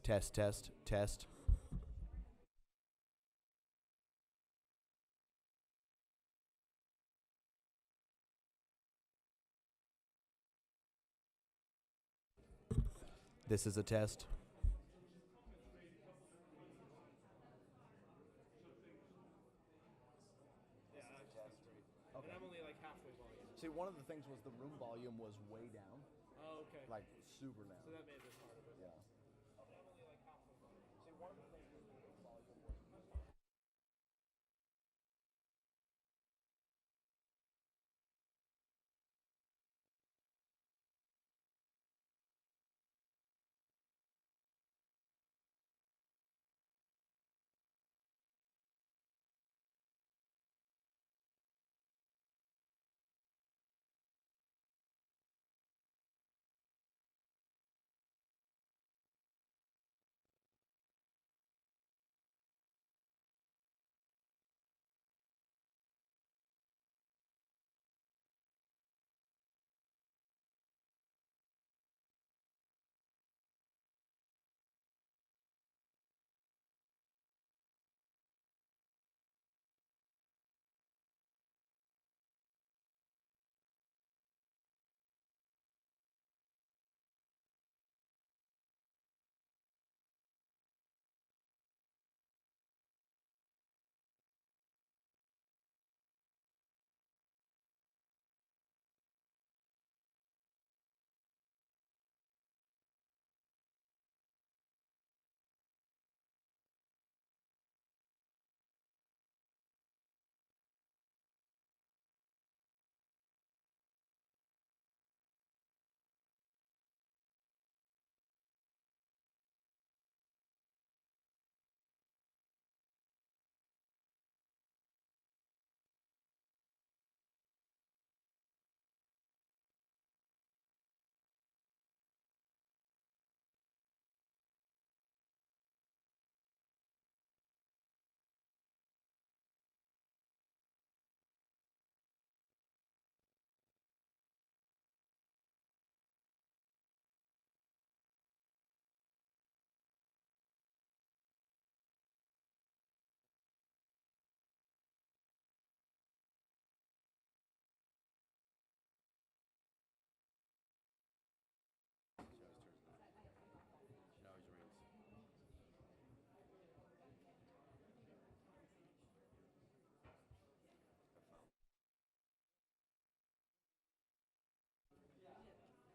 Test, test, test. This is a test. And I'm only like halfway volume. See, one of the things was the room volume was way down, Oh, okay. like super down. So that made this part of it. Yeah. Okay, I'm only like halfway volume. See, one of the things was the room volume was.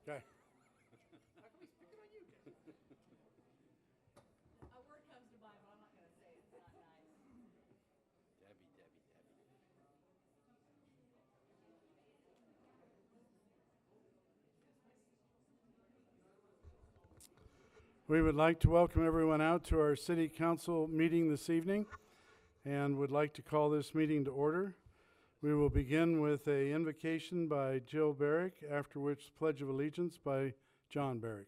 Okay. How come he's picking on you, Ken? A word comes to mind, but I'm not going to say it. It's not nice. Debbie. We would like to welcome everyone out to our City Council meeting this evening and would like to call this meeting to order. We will begin with an invocation by Jill Barrick, after which Pledge of Allegiance by John Barrick.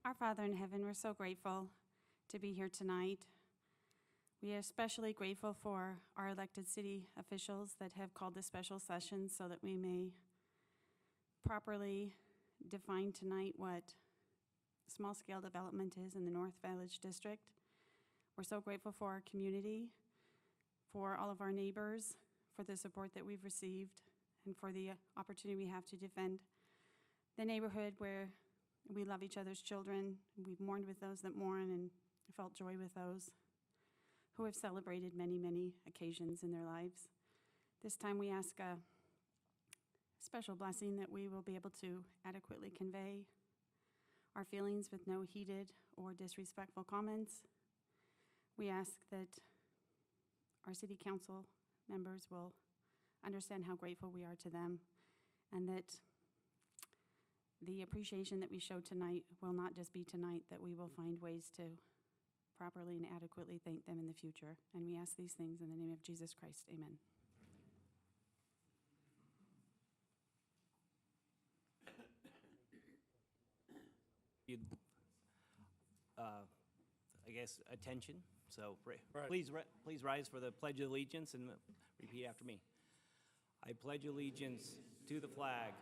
Our Father in heaven, we're so grateful to be here tonight. We are especially grateful for our elected city officials that have called this special session so that we may properly define tonight what small-scale development is in the North Village District. We're so grateful for our community, for all of our neighbors, for the support that we've received, and for the opportunity we have to defend the neighborhood where we love each other's children. We've mourned with those that mourn and felt joy with those who have celebrated many, many occasions in their lives. This time we ask a special blessing that we will be able to adequately convey our feelings with no heated or disrespectful comments. We ask that our city council members will understand how grateful we are to them, and that the appreciation that we show tonight will not just be tonight, that we will find ways to properly and adequately thank them in the future. And we ask these things in the name of Jesus Christ. Amen. I guess, attention. So Right. please rise for the Pledge of Allegiance and repeat after me. I pledge allegiance to the flag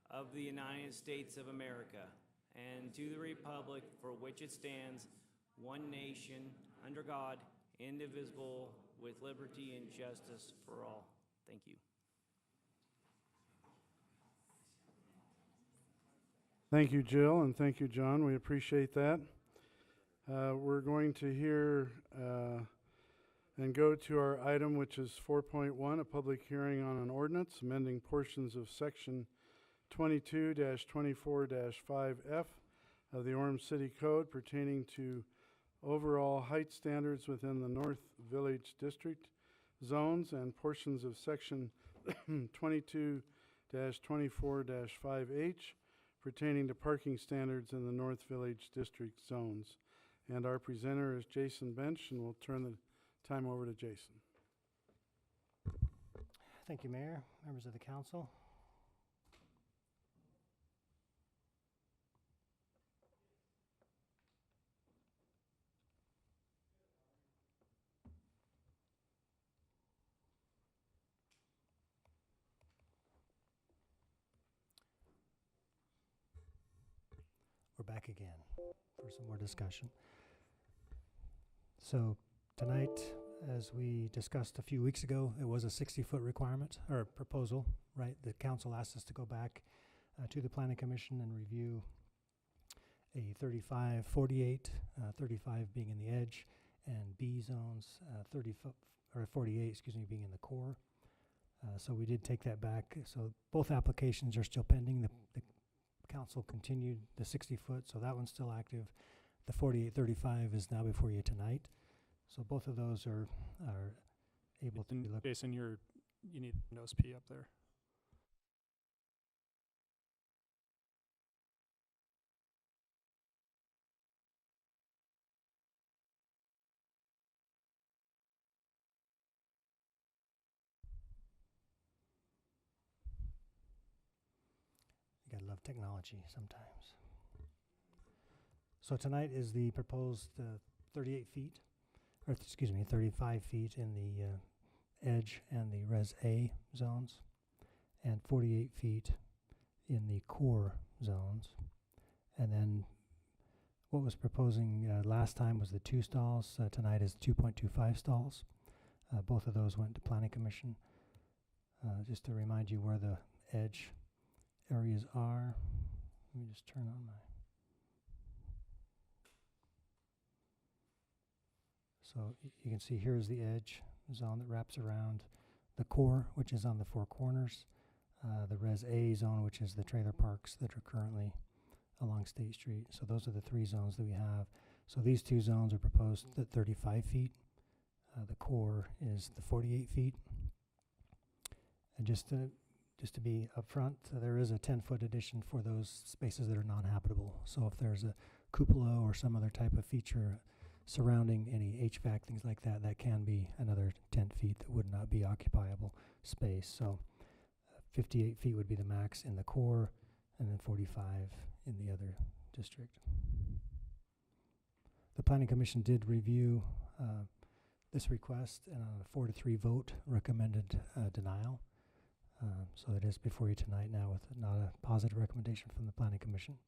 of the United States of America and to the republic for which it stands, one nation, under God, indivisible, with liberty and justice for all. Thank you. Thank you, Jill, and thank you, John. We appreciate that. We're going to hear and go to our item, which is 4.1, a public hearing on an ordinance amending portions of Section 22-24-5F of the Orem City Code pertaining to overall height standards within the North Village District zones and portions of Section 22-24-5H pertaining to parking standards in the North Village District zones. And our presenter is Jason Bench, and we'll turn the time over to Jason. Thank you, Mayor, members of the council. We're back again for some more discussion. So tonight, as we discussed a few weeks ago, it was a 60-foot requirement or proposal, right? The council asked us to go back to the Planning Commission and review a 35-48, 35 being in the edge, and B zones, 30 foot or 48, excuse me, being in the core. So we did take that back. So both applications are still pending. The council continued the 60-foot, so that one's still active. The 48-35 is now before you tonight. So both of those are able to be looked. Jason, you need nose P up there. You gotta love technology sometimes. So tonight is the proposed 38 feet, or excuse me, 35 feet in the edge and the Res A zones, and 48 feet in the core zones. And then what was proposing last time was the 2 stalls. Tonight is 2.25 stalls. Both of those went to Planning Commission. Just to remind you where the edge areas are. Let me just turn on my... So you can see here's the edge zone that wraps around the core, which is on the 4 corners, the Res A zone, which is the trailer parks that are currently along State Street. So those are the 3 zones that we have. So these 2 zones are proposed at 35 feet. The core is the 48 feet. And just to be upfront, there is a 10-foot addition for those spaces that are non-habitable. So if there's a cupola or some other type of feature surrounding any HVAC, things like that, that can be another 10 feet that would not be occupiable space. So 58 feet would be the max in the core, and then 45 in the other district. The Planning Commission did review this request, and on a 4-3 vote recommended denial. So it is before you tonight now with not a positive recommendation from the Planning Commission,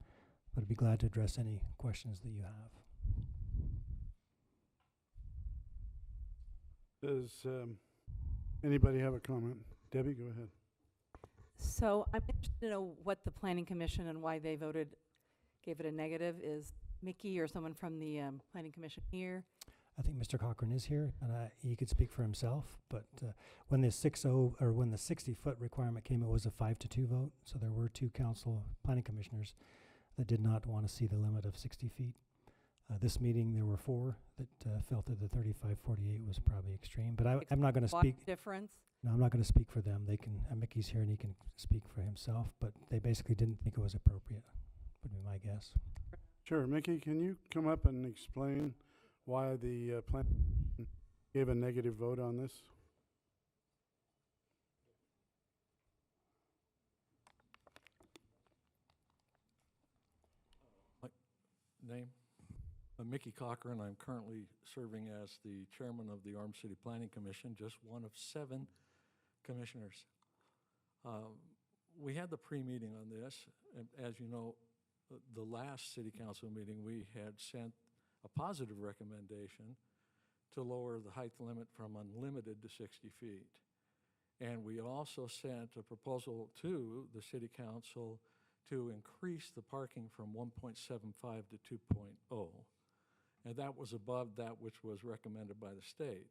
but I'd be glad to address any questions that you have. Does anybody have a comment? Debbie, go ahead. So I'm interested to know what the Planning Commission and why they gave it a negative. Is Mickey or someone from the Planning Commission here? I think Mr. Cochran is here, and he could speak for himself. But when the 60-foot requirement came, it was a 5-2 vote. So there were 2 council planning commissioners that did not want to see the limit of 60 feet. This meeting, there were 4 that felt that the 35-48 was probably extreme. But I'm not going to speak. Difference? No, I'm not going to speak for them. They can. Mickey's here, and he can speak for himself. But they basically didn't think it was appropriate. Would be my guess. Sure, Mickey, can you come up and explain why the plan gave a negative vote on this? Name? Mickey Cochran. I'm currently serving as the chairman of the Orem City Planning Commission, just one of 7 commissioners. we had the pre-meeting on this, and as you know, the last city council meeting, we had sent a positive recommendation to lower the height limit from unlimited to 60 feet. And we also sent a proposal to the city council to increase the parking from 1.75 to 2.0. And that was above that which was recommended by the state.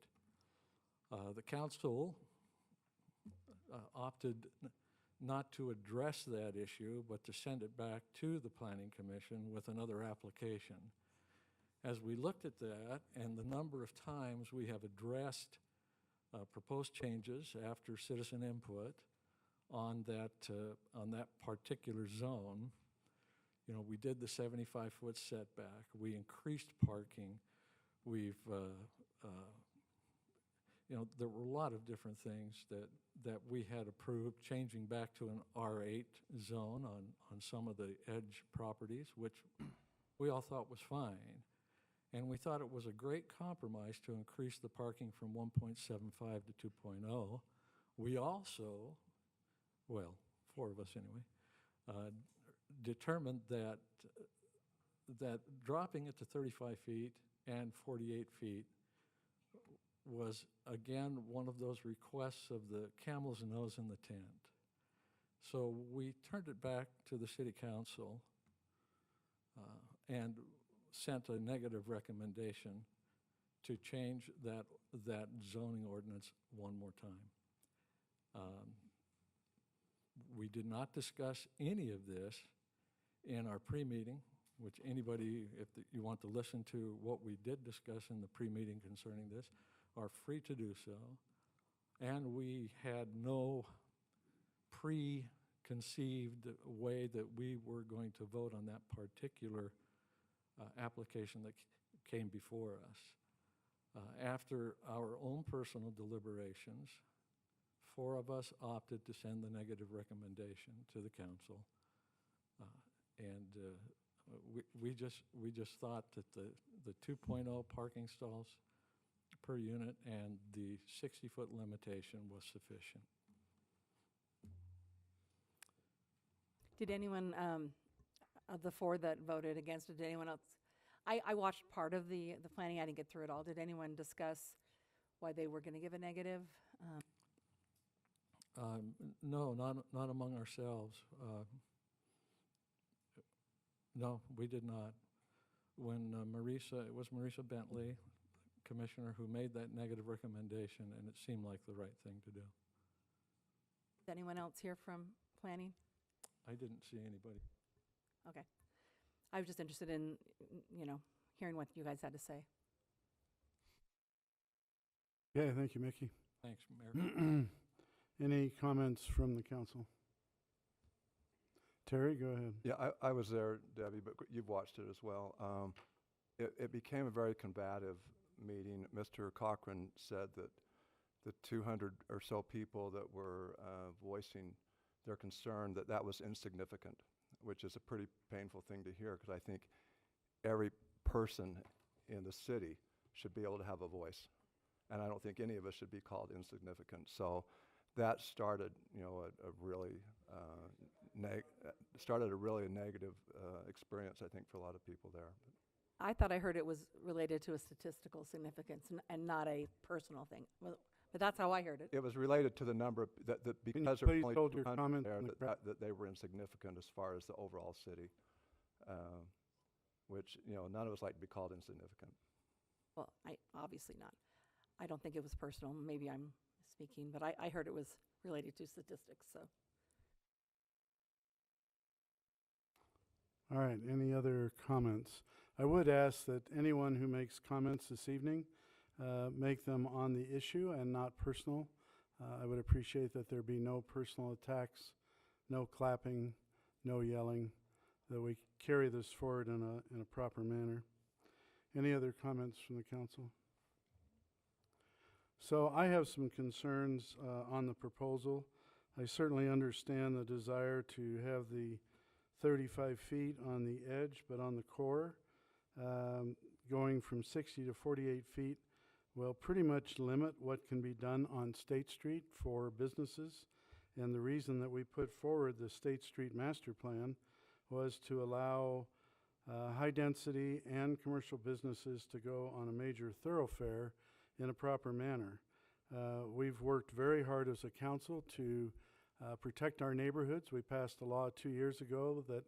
The council opted not to address that issue, but to send it back to the Planning Commission with another application. As we looked at that and the number of times we have addressed proposed changes after citizen input on that particular zone, you know, we did the 75-foot setback. We increased parking. We've, you know, there were a lot of different things that we had approved, changing back to an R8 zone on some of the edge properties, which we all thought was fine. And we thought it was a great compromise to increase the parking from 1.75 to 2.0. We also, well, 4 of us anyway, determined that dropping it to 35 feet and 48 feet was, again, one of those requests of the camel's nose in the tent. So we turned it back to the city council and sent a negative recommendation to change that zoning ordinance one more time. We did not discuss any of this in our pre-meeting, which anybody, if you want to listen to what we did discuss in the pre-meeting concerning this, are free to do so. And we had no preconceived way that we were going to vote on that particular application that came before us. After our own personal deliberations, 4 of us opted to send the negative recommendation to the council. We just thought that the 2.0 parking stalls per unit and the 60-foot limitation was sufficient. Did anyone, of the 4 that voted against it, did anyone else? I watched part of the planning. I didn't get through it all. Did anyone discuss why they were going to give a negative? No, not among ourselves. No, we did not. When it was Marisa Bentley, commissioner, who made that negative recommendation, and it seemed like the right thing to do. Is anyone else here from planning? I didn't see anybody. Okay. I was just interested in, you know, hearing what you guys had to say. Okay, thank you, Mickey. Thanks, Mayor. Any comments from the council? Terry, go ahead. Yeah, I was there, Debbie, but you've watched it as well. It became a very combative meeting. Mr. Cochran said that the 200 or so people that were voicing their concern, that was insignificant, which is a pretty painful thing to hear, because I think every person in the city should be able to have a voice. And I don't think any of us should be called insignificant. So that started, you know, a really negative experience, I think, for a lot of people there. I thought I heard it was related to a statistical significance and not a personal thing. Well, but that's how I heard it. It was related to the number of, that because there were please only hold your 200 comment there, on the that they were insignificant as far as the overall city, which, you know, none of us like to be called insignificant. Well, obviously not. I don't think it was personal. Maybe I'm speaking, but I heard it was related to statistics, so. All right, any other comments? I would ask that anyone who makes comments this evening make them on the issue and not personal. I would appreciate that there be no personal attacks, no clapping, no yelling, that we carry this forward in a proper manner. Any other comments from the council? So I have some concerns on the proposal. I certainly understand the desire to have the 35 feet on the edge, but on the core, going from 60 to 48 feet will pretty much limit what can be done on State Street for businesses And the reason that we put forward the State Street Master Plan was to allow high-density and commercial businesses to go on a major thoroughfare in a proper manner. We've worked very hard as a council to protect our neighborhoods. We passed a law 2 years ago that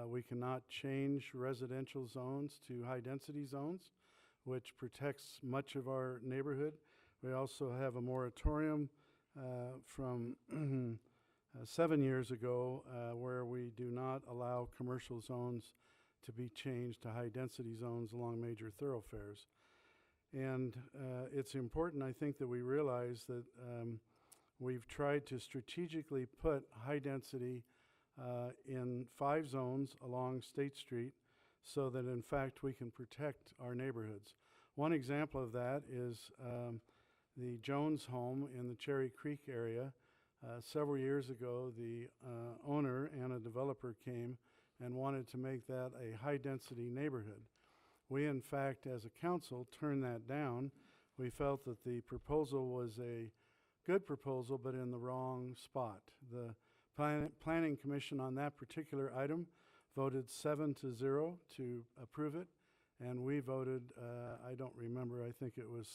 we cannot change residential zones to high-density zones, which protects much of our neighborhood. We also have a moratorium from 7 years ago where we do not allow commercial zones to be changed to high-density zones along major thoroughfares. And it's important, I think, that we realize that we've tried to strategically put high-density in 5 zones along State Street so that, in fact, we can protect our neighborhoods. One example of that is the Jones home in the Cherry Creek area. Several years ago, the owner and a developer came and wanted to make that a high-density neighborhood. We, in fact, as a council, turned that down. We felt that the proposal was a good proposal, but in the wrong spot. The Planning Commission on that particular item voted 7-0 to approve it, and we voted, I don't remember, I think it was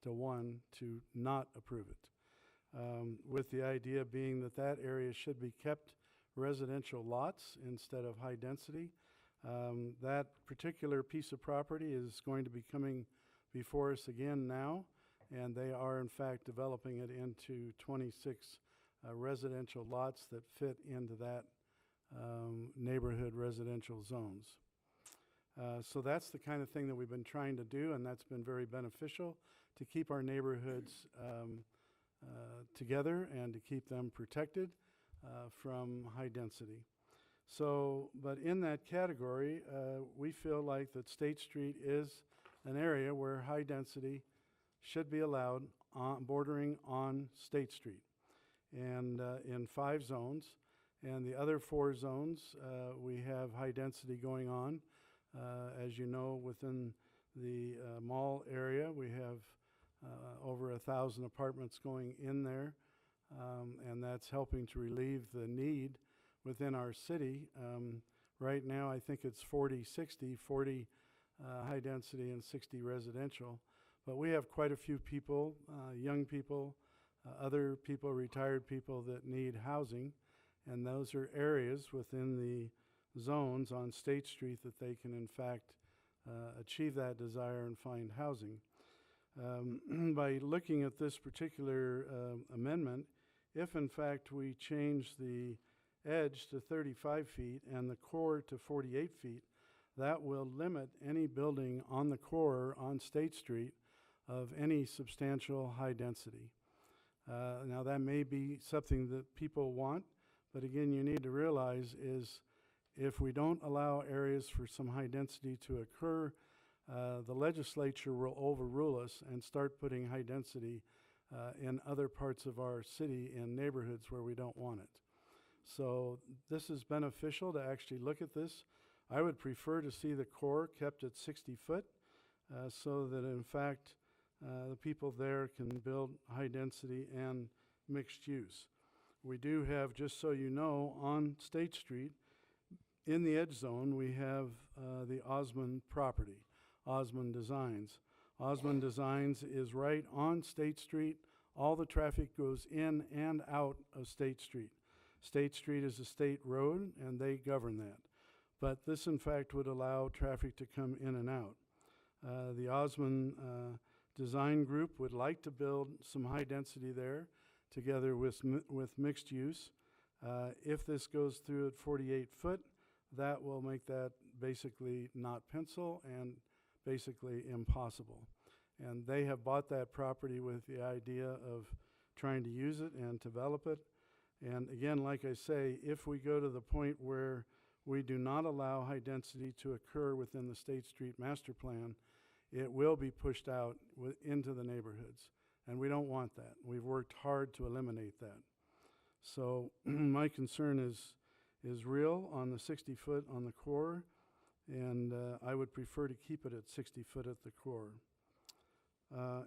6-1 to not approve it. With the idea being that that area should be kept residential lots instead of high density. That particular piece of property is going to be coming before us again now, and they are in fact developing it into 26 residential lots that fit into that neighborhood residential zones. So that's the kind of thing that we've been trying to do, and that's been very beneficial to keep our neighborhoods together and to keep them protected from high density. So, but in that category, we feel like that State Street is an area where high density should be allowed bordering on State Street, and in 5 zones. And the other 4 zones, we have high density going on. As you know, within the mall area, we have over 1,000 apartments going in there, and that's helping to relieve the need within our city. Right now, I think it's 40-60, 40 high density and 60 residential. But we have quite a few people, young people, other people, retired people that need housing, and those are areas within the zones on State Street that they can in fact achieve that desire and find housing. By looking at this particular amendment, if in fact we change the edge to 35 feet and the core to 48 feet, that will limit any building on the core on State Street of any substantial high density. Now that may be something that people want, but again, you need to realize is if we don't allow areas for some high density to occur, the legislature will overrule us and start putting high density in other parts of our city in neighborhoods where we don't want it. So this is beneficial to actually look at this. I would prefer to see the core kept at 60 foot so that in fact the people there can build high density and mixed use. We do have, just so you know, on State Street, in the edge zone, we have the Osmond property, Osmond Designs. Osmond Designs is right on State Street. All the traffic goes in and out of State Street. State Street is a state road, and they govern that. But this, in fact, would allow traffic to come in and out. The Osmond Design Group would like to build some high density there together with mixed use. If this goes through at 48 foot, that will make that basically not pencil and basically impossible. And they have bought that property with the idea of trying to use it and develop it. And again, like I say, if we go to the point where we do not allow high density to occur within the State Street Master Plan, it will be pushed out into the neighborhoods. And we don't want that. We've worked hard to eliminate that. So my concern is real on the 60 foot on the core, and I would prefer to keep it at 60 foot at the core.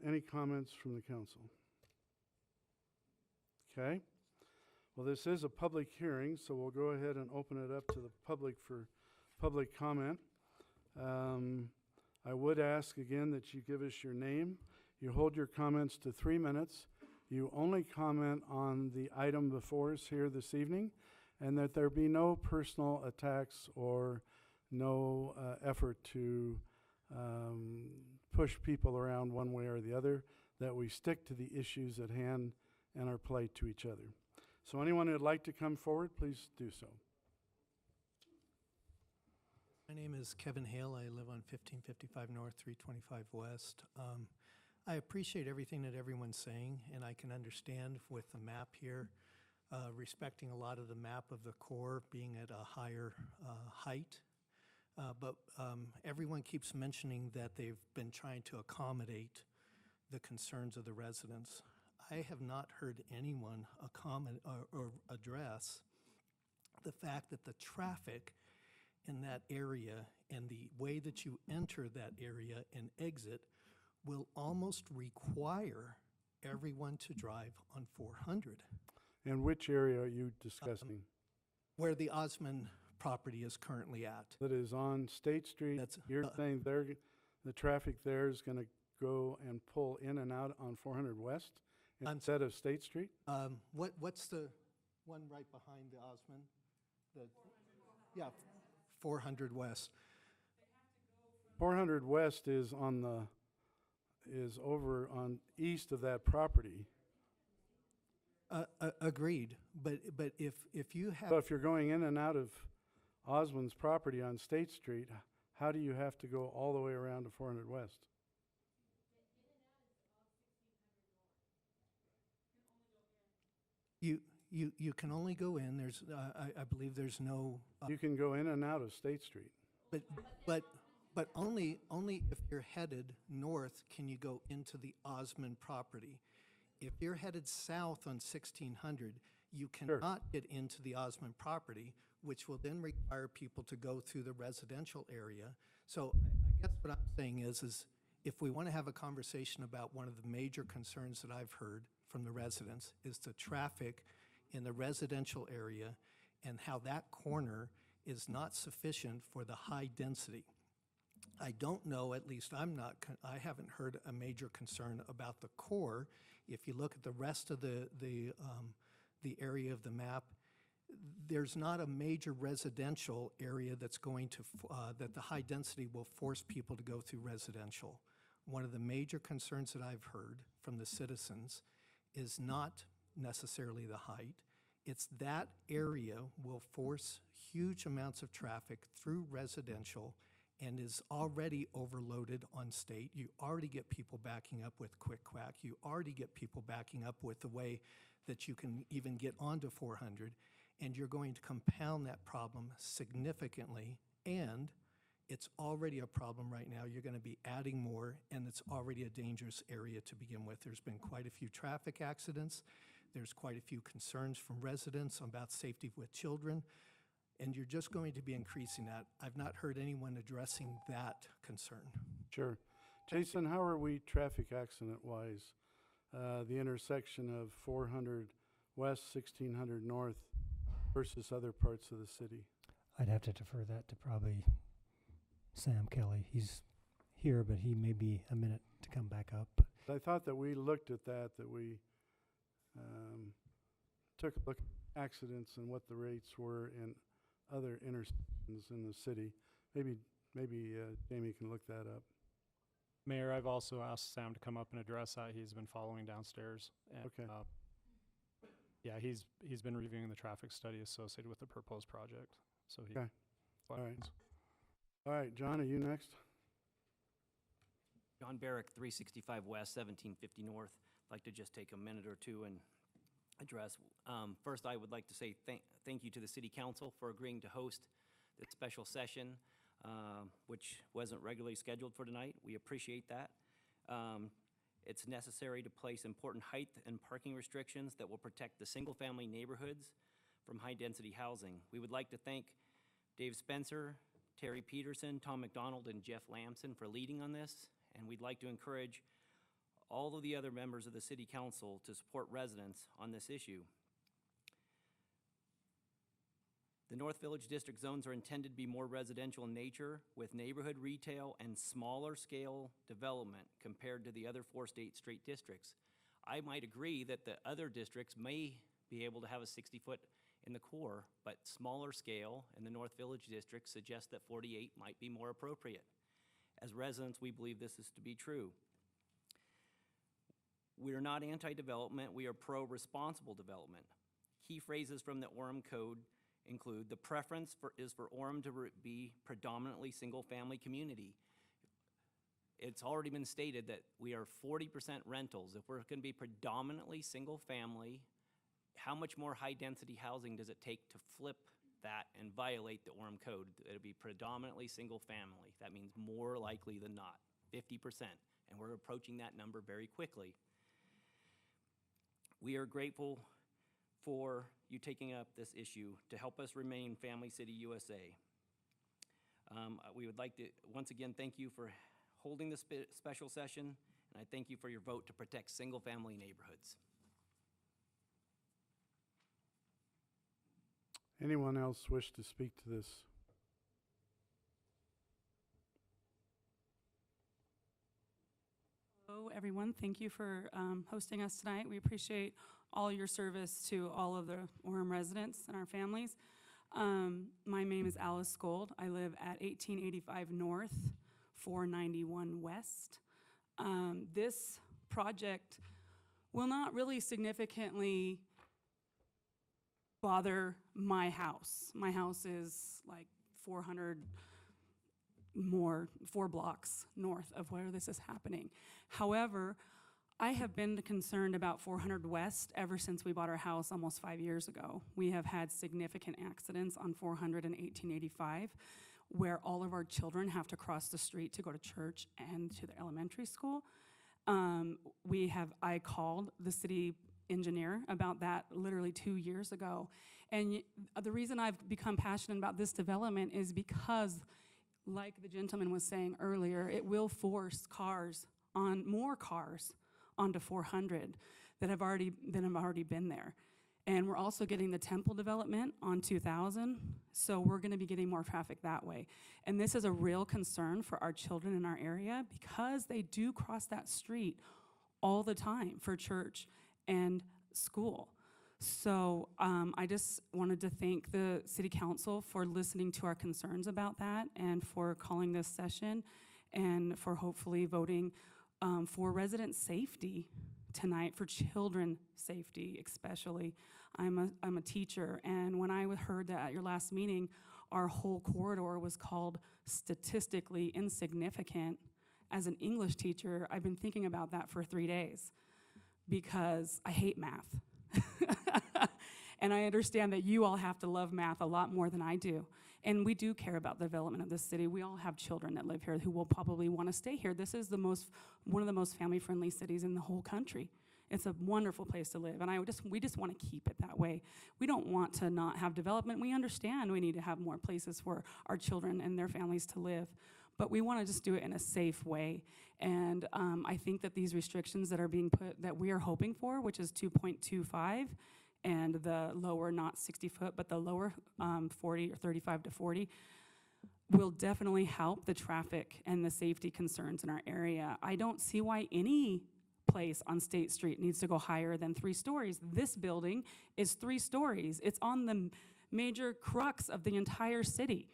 Any comments from the council? Okay. Well, this is a public hearing, so we'll go ahead and open it up to the public for public comment. I would ask again that you give us your name. You hold your comments to 3 minutes. You only comment on the item before us here this evening, and that there be no personal attacks or no effort to push people around one way or the other, that we stick to the issues at hand and our plight to each other. So anyone who'd like to come forward, please do so. My name is Kevin Hale. I live on 1555 North, 325 West. I appreciate everything that everyone's saying, and I can understand with the map here, respecting a lot of the map of the core being at a higher height. But everyone keeps mentioning that they've been trying to accommodate the concerns of the residents. I have not heard anyone comment or address the fact that the traffic in that area and the way that you enter that area and exit will almost require everyone to drive on 400. And which area are you discussing? Where the Osmond property is currently at. That is on State Street. That's, You're saying the traffic there is going to go and pull in and out on 400 West instead of State Street? What's the one right behind the Osmond? Yeah, 400 West. 400 West is over on east of that property. Agreed, but if you have... So if you're going in and out of Osmond's property on State Street, how do you have to go all the way around to 400 West? You can only go in. There's I believe there's no. You can go in and out of State Street. But only if you're headed north can you go into the Osmond property. If you're headed south on 1600, you cannot get into the Osmond property, which will then require people to go through the residential area. So I guess what I'm saying is if we want to have a conversation about one of the major concerns that I've heard from the residents is the traffic in the residential area and how that corner is not sufficient for the high density. I don't know, at least I haven't heard a major concern about the core. If you look at the rest of the area of the map, there's not a major residential area that's going to, that the high density will force people to go through residential. One of the major concerns that I've heard from the citizens is not necessarily the height. It's that area will force huge amounts of traffic through residential and is already overloaded on State. You already get people backing up with Quick Quack. You already get people backing up with the way that you can even get onto 400. And you're going to compound that problem significantly. And it's already a problem right now. You're going to be adding more, and it's already a dangerous area to begin with. There's been quite a few traffic accidents. There's quite a few concerns from residents about safety with children. And you're just going to be increasing that. I've not heard anyone addressing that concern. Sure. Jason, how are we traffic accident-wise? The intersection of 400 West, 1600 North versus other parts of the city? I'd have to defer that to probably Sam Kelly. He's here, but he may be a minute to come back up. I thought that we looked at that we took a look at accidents and what the rates were in other intersections in the city. Maybe Jamie can look that up. Mayor, I've also asked Sam to come up and address that. He's been following downstairs. And, Okay. Yeah, he's been reviewing the traffic study associated with the proposed project. So he. Okay. All right. All right, John, are you next? John Barrick, 365 West, 1750 North. I'd like to just take a minute or two and address. First, I would like to say thank you to the City Council for agreeing to host this special session, which wasn't regularly scheduled for tonight. We appreciate that. It's necessary to place important height and parking restrictions that will protect the single-family neighborhoods from high-density housing. We would like to thank Dave Spencer, Terry Peterson, Tom McDonald, and Jeff Lamson for leading on this, and we'd like to encourage all of the other members of the City Council to support residents on this issue. The North Village District zones are intended to be more residential in nature with neighborhood retail and smaller scale development compared to the other 4 State Street districts. I might agree that the other districts may be able to have a 60-foot in the core, but smaller scale in the North Village District suggests that 48 might be more appropriate. As residents, we believe this is to be true. We are not anti-development, we are pro-responsible development. Key phrases from the Orem Code include the preference is for Orem to be predominantly single-family community. It's already been stated that we are 40% rentals. If we're going to be predominantly single-family, how much more high-density housing does it take to flip that and violate the Orem Code? It'll be predominantly single-family. That means more likely than not, 50%, and we're approaching that number very quickly. We are grateful for you taking up this issue to help us remain Family City USA. We would like to once again thank you for holding this special session, and I thank you for your vote to protect single-family neighborhoods. Anyone else wish to speak to this? Hello, everyone. Thank you for hosting us tonight. We appreciate all your service to all of the Orem residents and our families. My name is Alice Gold. I live at 1885 North, 491 West. This project will not really significantly bother my house. My house is like 4 blocks north of where this is happening. However, I have been concerned about 400 West ever since we bought our house almost 5 years ago. We have had significant accidents on 400 and 1885 where all of our children have to cross the street to go to church and to the elementary school. I called the city engineer about that literally 2 years ago. And the reason I've become passionate about this development is because, like the gentleman was saying earlier, it will force more cars onto 400 that have already been there. And we're also getting the Temple development on 2000, so we're gonna be getting more traffic that way. And this is a real concern for our children in our area because they do cross that street all the time for church and school. So I just wanted to thank the City Council for listening to our concerns about that and for calling this session and for hopefully voting for resident safety tonight, for children safety especially. I'm a teacher, and when I heard that at your last meeting, our whole corridor was called statistically insignificant, as an English teacher, I've been thinking about that for 3 days because I hate math. And I understand that you all have to love math a lot more than I do. And we do care about the development of this city. We all have children that live here who will probably want to stay here. This is one of the most family-friendly cities in the whole country. It's a wonderful place to live, and we just want to keep it that way. We don't want to not have development. We understand we need to have more places for our children and their families to live, but we want to just do it in a safe way. And I think that these restrictions that are being put, that we are hoping for, which is 2.25, and the lower, not 60 foot, but the lower 40 or 35 to 40, will definitely help the traffic and the safety concerns in our area. I don't see why any place on State Street needs to go higher than 3 stories. This building is 3 stories. It's on the major crux of the entire city.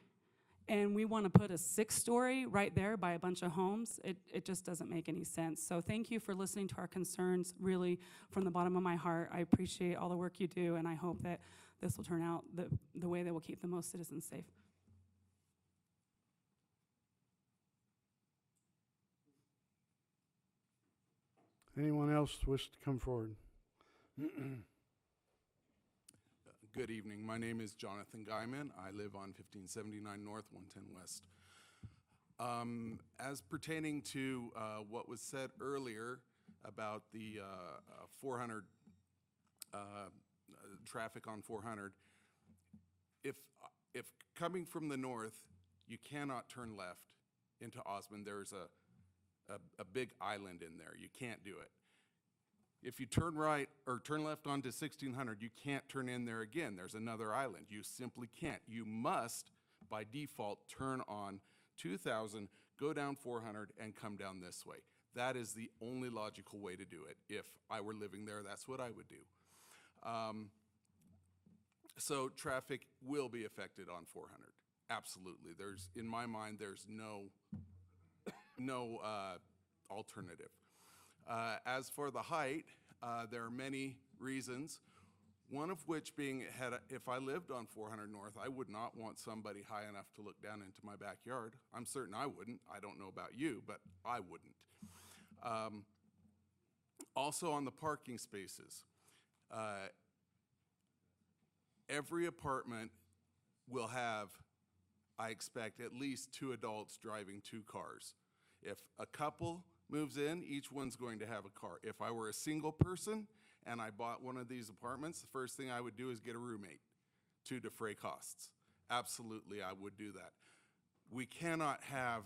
And we want to put a 6-story right there by a bunch of homes. It just doesn't make any sense. So thank you for listening to our concerns, really, from the bottom of my heart. I appreciate all the work you do, and I hope that this will turn out the way that will keep the most citizens safe. Anyone else wish to come forward? Good evening. My name is Jonathan Guyman. I live on 1579 North, 110 West. As pertaining to what was said earlier about the 400 traffic on 400, if coming from the north, you cannot turn left into Osmond. There's a big island in there. You can't do it. If you turn right or turn left onto 1600, you can't turn in there again. There's another island. You simply can't. You must, by default, turn on 2000, go down 400, and come down this way. That is the only logical way to do it. If I were living there, that's what I would do. So traffic will be affected on 400. Absolutely. In my mind, there's no alternative. As for the height, there are many reasons, one of which being if I lived on 400 North, I would not want somebody high enough to look down into my backyard. I'm certain I wouldn't. I don't know about you, but I wouldn't. Also on the parking spaces, every apartment will have, I expect, at least 2 adults driving 2 cars. If a couple moves in, each one's going to have a car. If I were a single person and I bought one of these apartments, the first thing I would do is get a roommate to defray costs. Absolutely, I would do that. We cannot have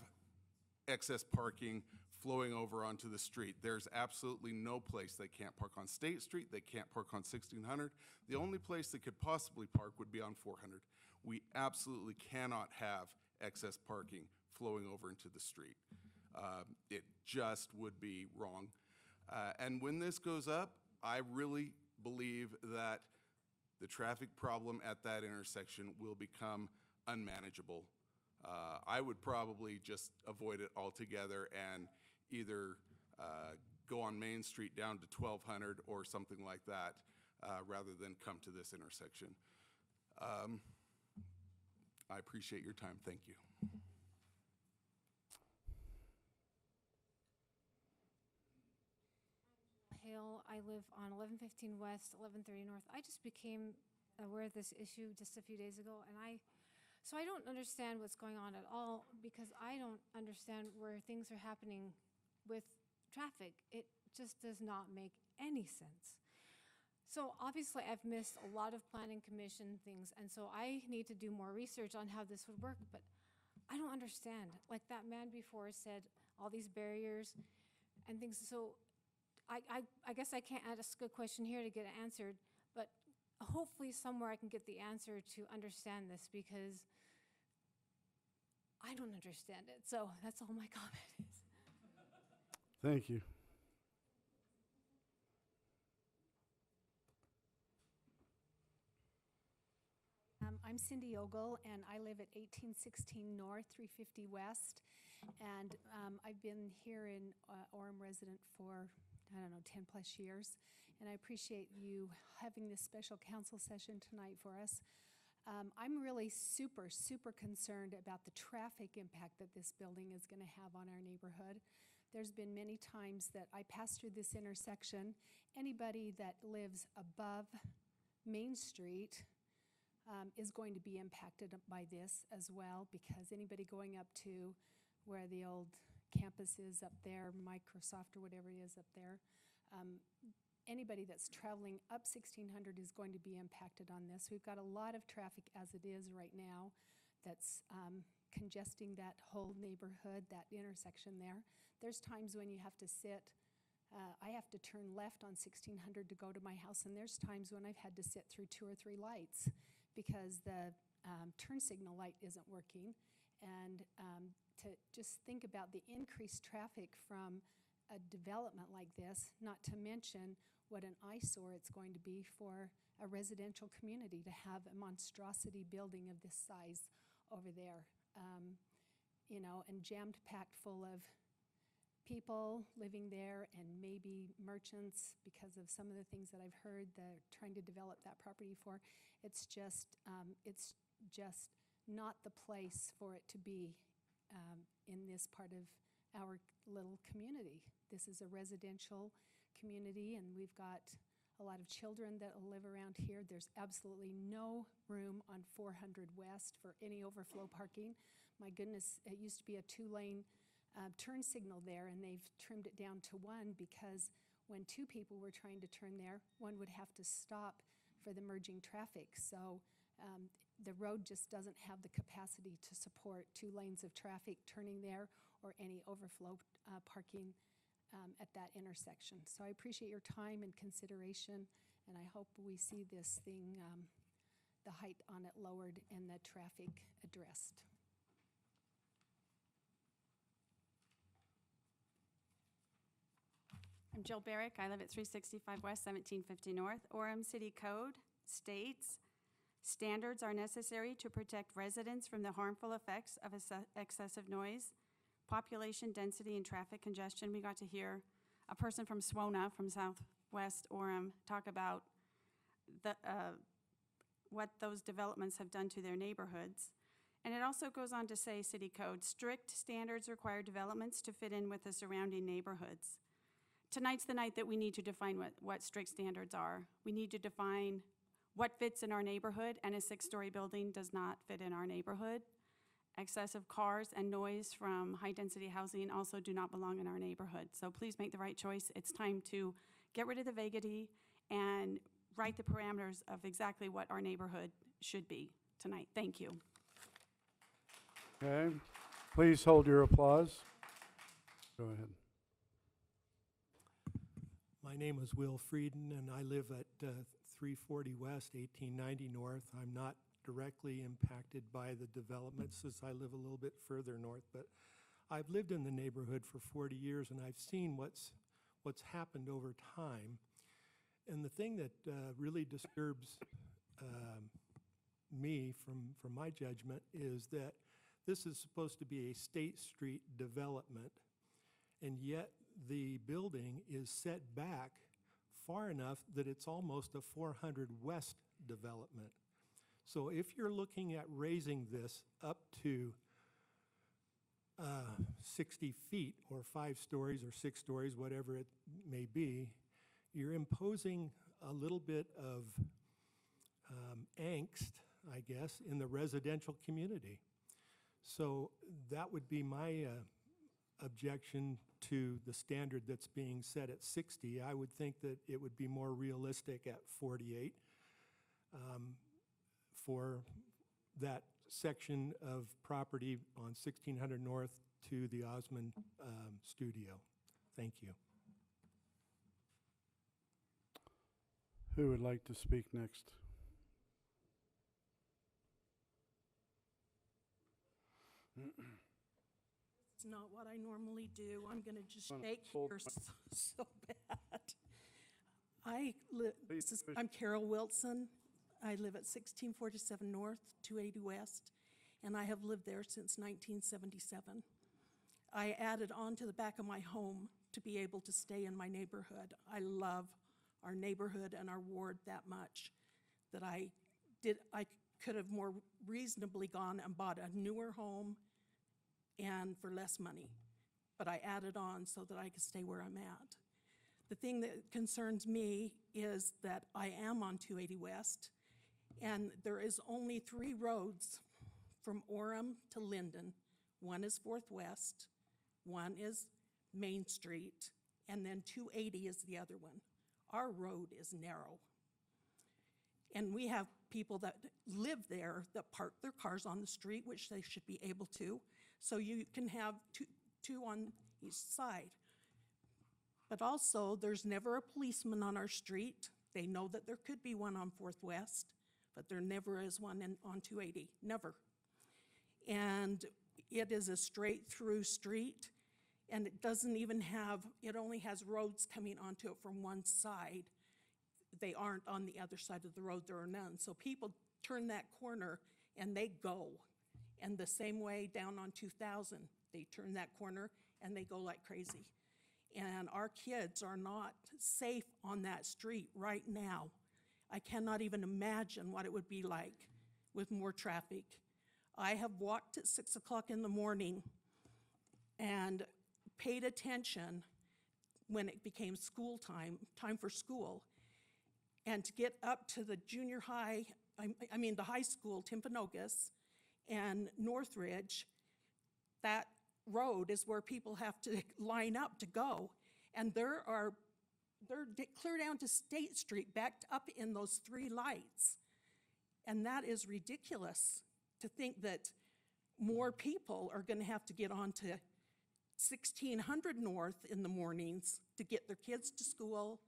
excess parking flowing over onto the street. There's absolutely no place they can't park on State Street. They can't park on 1600. The only place they could possibly park would be on 400. We absolutely cannot have excess parking flowing over into the street. It just would be wrong. And when this goes up, I really believe that the traffic problem at that intersection will become unmanageable. I would probably just avoid it altogether and either go on Main Street down to 1200 or something like that rather than come to this intersection. I appreciate your time. Thank you. Hale. I live on 1115 West, 1130 North. I just became aware of this issue just a few days ago, and so I don't understand what's going on at all because I don't understand where things are happening with traffic. It just does not make any sense. So obviously I've missed a lot of planning commission things, and so I need to do more research on how this would work, but I don't understand. Like that man before said, all these barriers and things. So I guess I can't ask a question here to get it answered, but hopefully somewhere I can get the answer to understand this because I don't understand it. So that's all my comment is. Thank you. I'm Cindy Ogle, and I live at 1816 North, 350 West. And I've been here in Orem resident for, 10 plus years. And I appreciate you having this special council session tonight for us. I'm really super, super concerned about the traffic impact that this building is going to have on our neighborhood. There's been many times that I pass through this intersection. Anybody that lives above Main Street is going to be impacted by this as well, because anybody going up to where the old campus is up there, Microsoft or whatever it is up there, anybody that's traveling up 1600 is going to be impacted on this. We've got a lot of traffic as it is right now that's congesting that whole neighborhood, that intersection there. There's times when you have to sit, I have to turn left on 1600 to go to my house, and there's times when I've had to sit through 2 or 3 lights because the turn signal light isn't working. And to just think about the increased traffic from a development like this, not to mention what an eyesore it's going to be for a residential community to have a monstrosity building of this size over there, and jammed packed full of people living there and maybe merchants because of some of the things that I've heard they're trying to develop that property for. It's just not the place for it to be in this part of our little community. This is a residential community, and we've got a lot of children that will live around here. There's absolutely no room on 400 West for any overflow parking. My goodness, it used to be a 2-lane turn signal there, and they've trimmed it down to 1 because when 2 people were trying to turn there, one would have to stop for the merging traffic. So the road just doesn't have the capacity to support 2 lanes of traffic turning there or any overflow parking at that intersection. So I appreciate your time and consideration, and I hope we see this thing, the height on it lowered and the traffic addressed. I'm Jill Barrick. I live at 365 West, 1750 North. Orem City Code states, standards are necessary to protect residents from the harmful effects of excessive noise, population density, and traffic congestion. We got to hear a person from SWONA, from Southwest Orem, talk about what those developments have done to their neighborhoods. And it also goes on to say, City Code, strict standards require developments to fit in with the surrounding neighborhoods. Tonight's the night that we need to define what strict standards are. We need to define what fits in our neighborhood, and a 6-story building does not fit in our neighborhood. Excessive cars and noise from high-density housing also do not belong in our neighborhood. So please make the right choice. It's time to get rid of the vaguity and write the parameters of exactly what our neighborhood should be tonight. Thank you. Okay, please hold your applause. Go ahead. My name is Will Frieden, and I live at 340 West, 1890 North. I'm not directly impacted by the developments as I live a little bit further north, but I've lived in the neighborhood for 40 years, and I've seen what's happened over time. And the thing that really disturbs me from my judgment is that this is supposed to be a State Street development, and yet the building is set back far enough that it's almost a 400 West development. So if you're looking at raising this up to 60 feet or 5 stories or 6 stories, whatever it may be, you're imposing a little bit of angst, I guess, in the residential community. So that would be my objection to the standard that's being set at 60. I would think that it would be more realistic at 48 for that section of property on 1600 North to the Osmond studio. Thank you. Who would like to speak next? It's not what I normally do. I'm going to just shake here so bad. I'm Carol Wilson. I live at 1647 North, 280 West, and I have lived there since 1977. I added on to the back of my home to be able to stay in my neighborhood. I love our neighborhood and our ward that much that I could have more reasonably gone and bought a newer home and for less money, but I added on so that I could stay where I'm at. The thing that concerns me is that I am on 280 West, and there is only 3 roads from Orem to Linden. One is 4th West, one is Main Street, and then 280 is the other one. Our road is narrow. And we have people that live there that park their cars on the street, which they should be able to, so you can have two on each side. But also, there's never a policeman on our street. They know that there could be one on 4th West, but there never is one on 280, never. And it is a straight through street, and it doesn't even have, it only has roads coming onto it from one side. They aren't on the other side of the road, there are none. So people turn that corner and they go. And the same way down on 2000, they turn that corner and they go like crazy. And our kids are not safe on that street right now. I cannot even imagine what it would be like with more traffic. I have walked at 6 o'clock in the morning and paid attention when it became school time for school. And to get up to the junior high, the high school, Timpanogos, and Northridge, that road is where people have to line up to go. And they're clear down to State Street, backed up in those 3 lights. And that is ridiculous to think that more people are going to have to get onto 1600 North in the mornings to get their kids to school,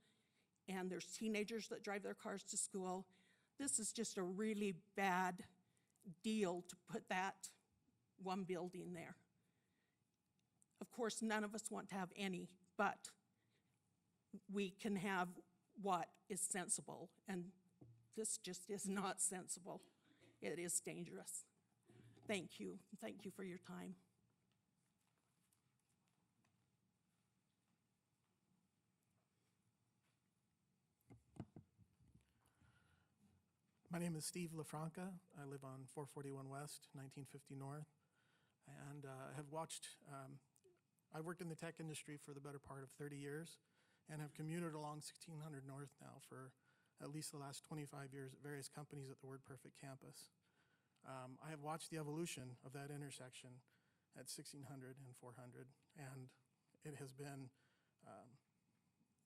and there's teenagers that drive their cars to school. This is just a really bad deal to put that one building there. Of course, none of us want to have any, but we can have what is sensible, and this just is not sensible. It is dangerous. Thank you. Thank you for your time. My name is Steve LaFranca. I live on 441 West, 1950 North, and have watched, I worked in the tech industry for the better part of 30 years and have commuted along 1600 North now for at least the last 25 years at various companies at the WordPerfect campus. I have watched the evolution of that intersection at 1600 and 400, and it has been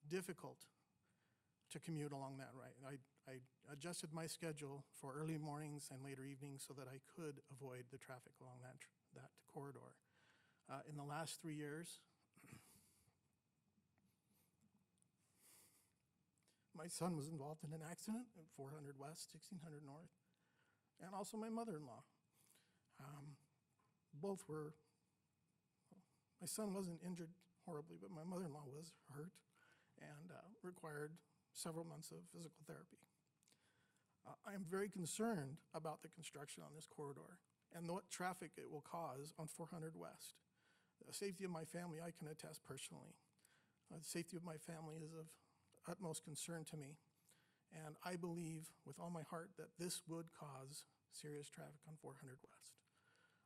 difficult to commute along that right. I adjusted my schedule for early mornings and later evenings so that I could avoid the traffic along that corridor. In the last 3 years, my son was involved in an accident at 400 West, 1600 North, and also my mother-in-law. Both were, my son wasn't injured horribly, but my mother-in-law was hurt and required several months of physical therapy. I am very concerned about the construction on this corridor and what traffic it will cause on 400 West. The safety of my family, I can attest personally. The safety of my family is of utmost concern to me, and I believe with all my heart that this would cause serious traffic on 400 West.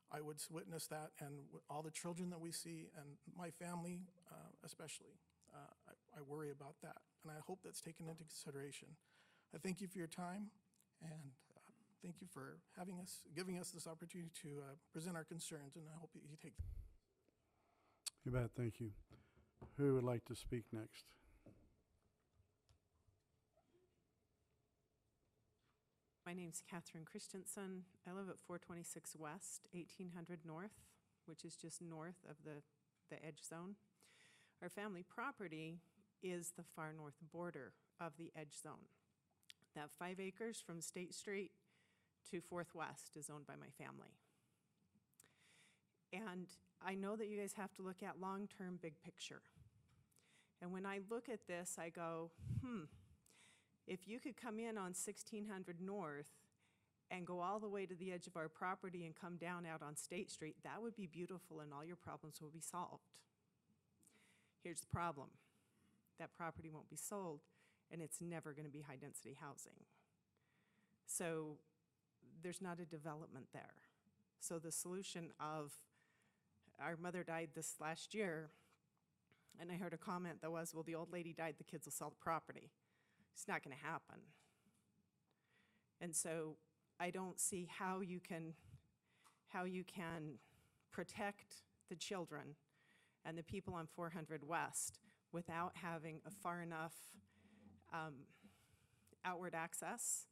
I would witness that, and all the children that we see, and my family especially, I worry about that, and I hope that's taken into consideration. I thank you for your time, and thank you for giving us this opportunity to present our concerns, and I hope that you take them. You bet, thank you. Who would like to speak next? My name's Catherine Christensen. I live at 426 West, 1800 North, which is just north of the edge zone. Our family property is the far north border of the edge zone. That 5 acres from State Street to 4th West is owned by my family. And I know that you guys have to look at long-term, big picture. And when I look at this, I go, if you could come in on 1600 North and go all the way to the edge of our property and come down out on State Street, that would be beautiful and all your problems will be solved. Here's the problem. That property won't be sold, and it's never going to be high-density housing. So there's not a development there. So the solution of, our mother died this last year, and I heard a comment that was, well, the old lady died, the kids will sell the property. It's not going to happen. And so I don't see how you can protect the children and the people on 400 West without having a far enough outward access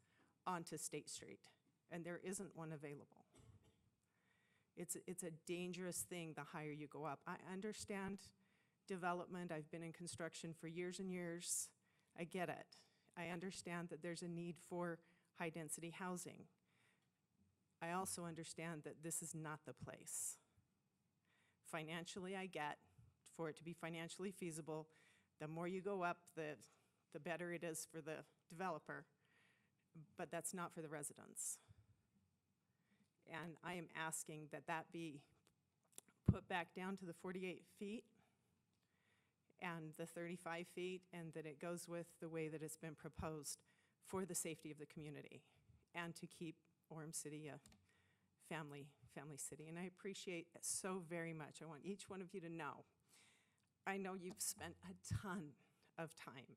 onto State Street, and there isn't one available. It's a dangerous thing the higher you go up. I understand development. I've been in construction for years and years. I get it. I understand that there's a need for high-density housing. I also understand that this is not the place. Financially, I get, for it to be financially feasible, the more you go up, the better it is for the developer, but that's not for the residents. And I am asking that that be put back down to the 48 feet and the 35 feet, and that it goes with the way that it's been proposed for the safety of the community and to keep Orem City a family city. And I appreciate it so very much. I want each one of you to know, I know you've spent a ton of time.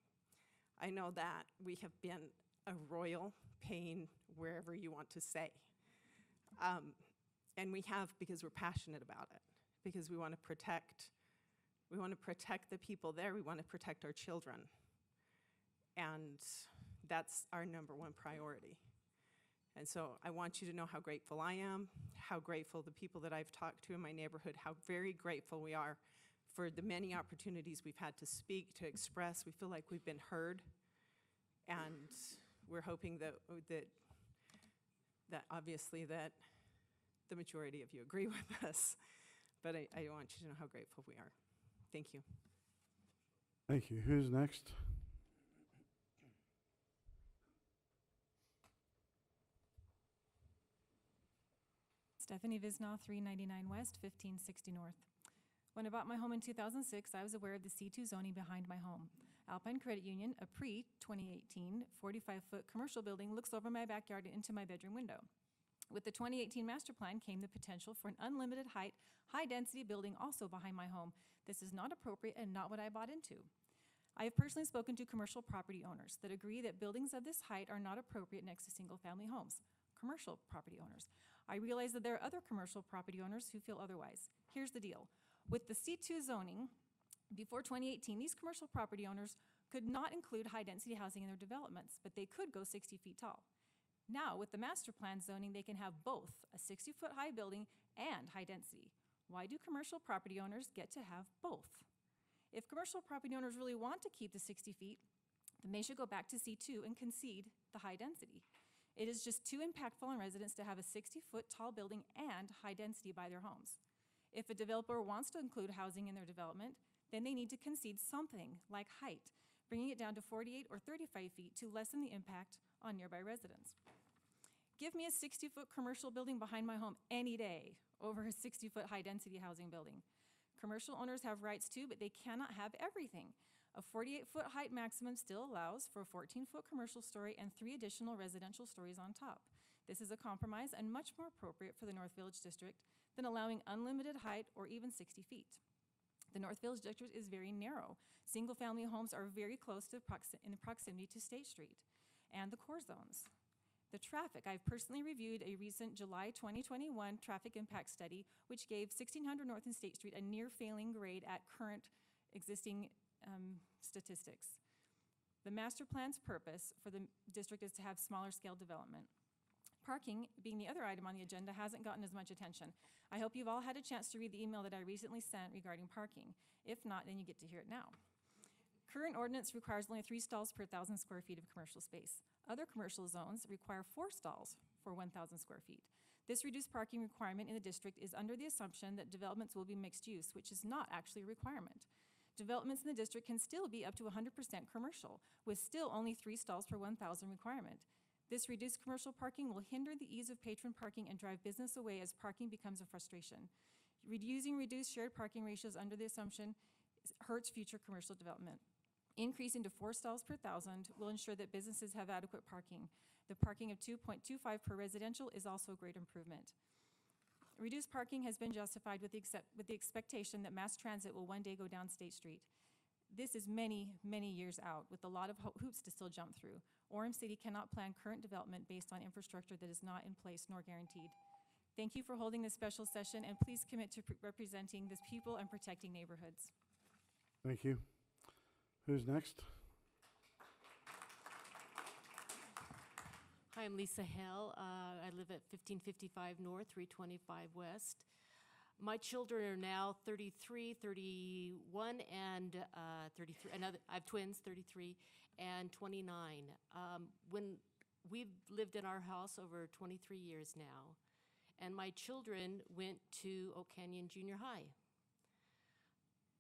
I know that we have been a royal pain wherever you want to say. And we have, because we're passionate about it, because we want to protect the people there, we want to protect our children. And that's our #1 priority. And so I want you to know how grateful I am, how grateful the people that I've talked to in my neighborhood, how very grateful we are for the many opportunities we've had to speak, to express. We feel like we've been heard, and we're hoping that obviously that the majority of you agree with us. But I want you to know how grateful we are. Thank you. Thank you. Who's next? Stephanie Visnow, 399 West, 1560 North. When I bought my home in 2006, I was aware of the C2 zoning behind my home. Alpine Credit Union, a pre-2018 45-foot commercial building, looks over my backyard and into my bedroom window. With the 2018 master plan came the potential for an unlimited height, high-density building also behind my home. This is not appropriate and not what I bought into. I have personally spoken to commercial property owners that agree that buildings of this height are not appropriate next to single-family homes. Commercial property owners. I realize that there are other commercial property owners who feel otherwise. Here's the deal. With the C2 zoning, before 2018, these commercial property owners could not include high-density housing in their developments, but they could go 60 feet tall. Now, with the master plan zoning, they can have both a 60-foot high building and high density. Why do commercial property owners get to have both? If commercial property owners really want to keep the 60 feet, then they should go back to C2 and concede the high density. It is just too impactful on residents to have a 60-foot tall building and high density by their homes. If a developer wants to include housing in their development, then they need to concede something like height, bringing it down to 48 or 35 feet to lessen the impact on nearby residents. Give me a 60-foot commercial building behind my home any day over a 60-foot high-density housing building. Commercial owners have rights too, but they cannot have everything. A 48-foot height maximum still allows for a 14-foot commercial story and 3 additional residential stories on top. This is a compromise and much more appropriate for the North Village District than allowing unlimited height or even 60 feet. The North Village District is very narrow. Single-family homes are very close to in proximity to State Street and the core zones. The traffic, I've personally reviewed a recent July 2021 traffic impact study, which gave 1600 North and State Street a near failing grade at current existing statistics. The master plan's purpose for the district is to have smaller scale development. Parking, being the other item on the agenda, hasn't gotten as much attention. I hope you've all had a chance to read the email that I recently sent regarding parking. If not, then you get to hear it now. Current ordinance requires only 3 stalls per 1,000 square feet of commercial space. Other commercial zones require 4 stalls for 1,000 square feet. This reduced parking requirement in the district is under the assumption that developments will be mixed use, which is not actually a requirement. Developments in the district can still be up to 100% commercial, with still only 3 stalls per 1,000 requirement. This reduced commercial parking will hinder the ease of patron parking and drive business away as parking becomes a frustration. Using reduced shared parking ratios under the assumption hurts future commercial development. Increasing to 4 stalls per 1,000 will ensure that businesses have adequate parking. The parking of 2.25 per residential is also a great improvement. Reduced parking has been justified with the expectation that mass transit will one day go down State Street. This is many, many years out, with a lot of hoops to still jump through. Orem City cannot plan current development based on infrastructure that is not in place nor guaranteed. Thank you for holding this special session, and please commit to representing the people and protecting neighborhoods. Thank you. Who's next? Hi, I'm Lisa Hale. I live at 1555 North, 325 West. My children are now 33, 31, and 33. I have twins, 33 and 29. When we've lived in our house over 23 years now, and my children went to Oak Canyon Junior High.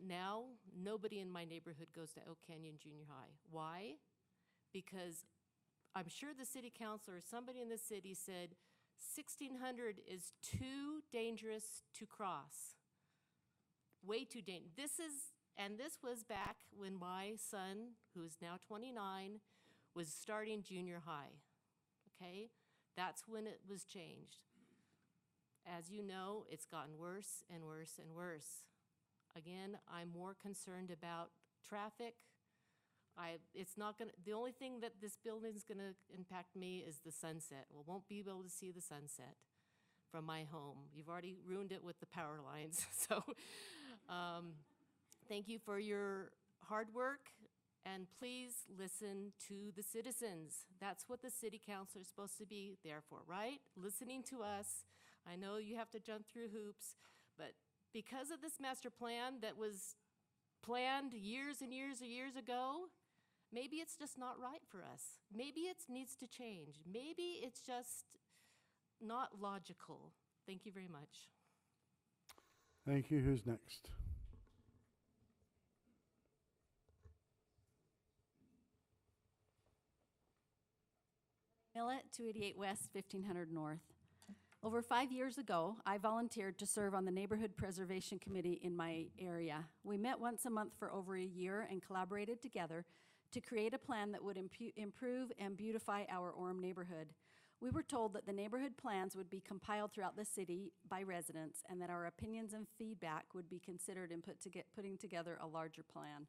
Now, nobody in my neighborhood goes to Oak Canyon Junior High. Why? Because I'm sure the city council or somebody in the city said 1,600 is too dangerous to cross. Way too dangerous. This was back when my son, who is now 29, was starting junior high. Okay? That's when it was changed. As you know, it's gotten worse and worse and worse. Again, I'm more concerned about traffic. The only thing that this building's gonna impact me is the sunset. We won't be able to see the sunset from my home. You've already ruined it with the power lines. So, thank you for your hard work. And please listen to the citizens. That's what the city council is supposed to be there for, right? Listening to us. I know you have to jump through hoops, but because of this master plan that was planned years and years and years ago, maybe it's just not right for us. Maybe it needs to change. Maybe it's just not logical. Thank you very much. Thank you. Who's next? Millet, 288 West, 1500 North. Over 5 years ago, I volunteered to serve on the Neighborhood Preservation Committee in my area. We met once a month for over a year and collaborated together to create a plan that would improve and beautify our Orem neighborhood. We were told that the neighborhood plans would be compiled throughout the city by residents and that our opinions and feedback would be considered in putting together a larger plan.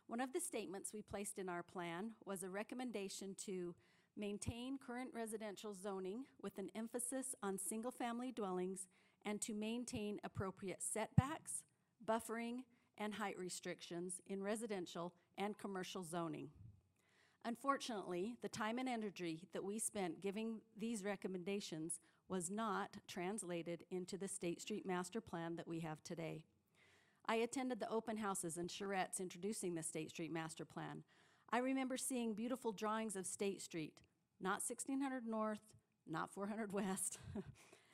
One of the statements we placed in our plan was a recommendation to maintain current residential zoning with an emphasis on single-family dwellings and to maintain appropriate setbacks, buffering, and height restrictions in residential and commercial zoning. Unfortunately, the time and energy that we spent giving these recommendations was not translated into the State Street Master Plan that we have today. I attended the open houses and charrettes introducing the State Street Master Plan. I remember seeing beautiful drawings of State Street, not 1600 North, not 400 West.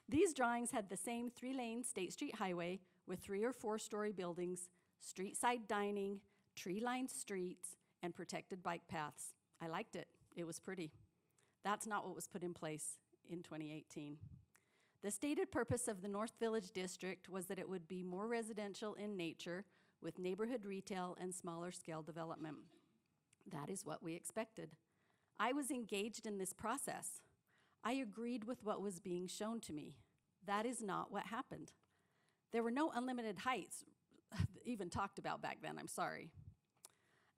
These drawings had the same 3-lane State Street highway with 3 or 4-story buildings, street-side dining, tree-lined streets, and protected bike paths. I liked it. It was pretty. That's not what was put in place in 2018. The stated purpose of the North Village District was that it would be more residential in nature with neighborhood retail and smaller scale development. That is what we expected. I was engaged in this process. I agreed with what was being shown to me. That is not what happened. There were no unlimited heights even talked about back then, I'm sorry.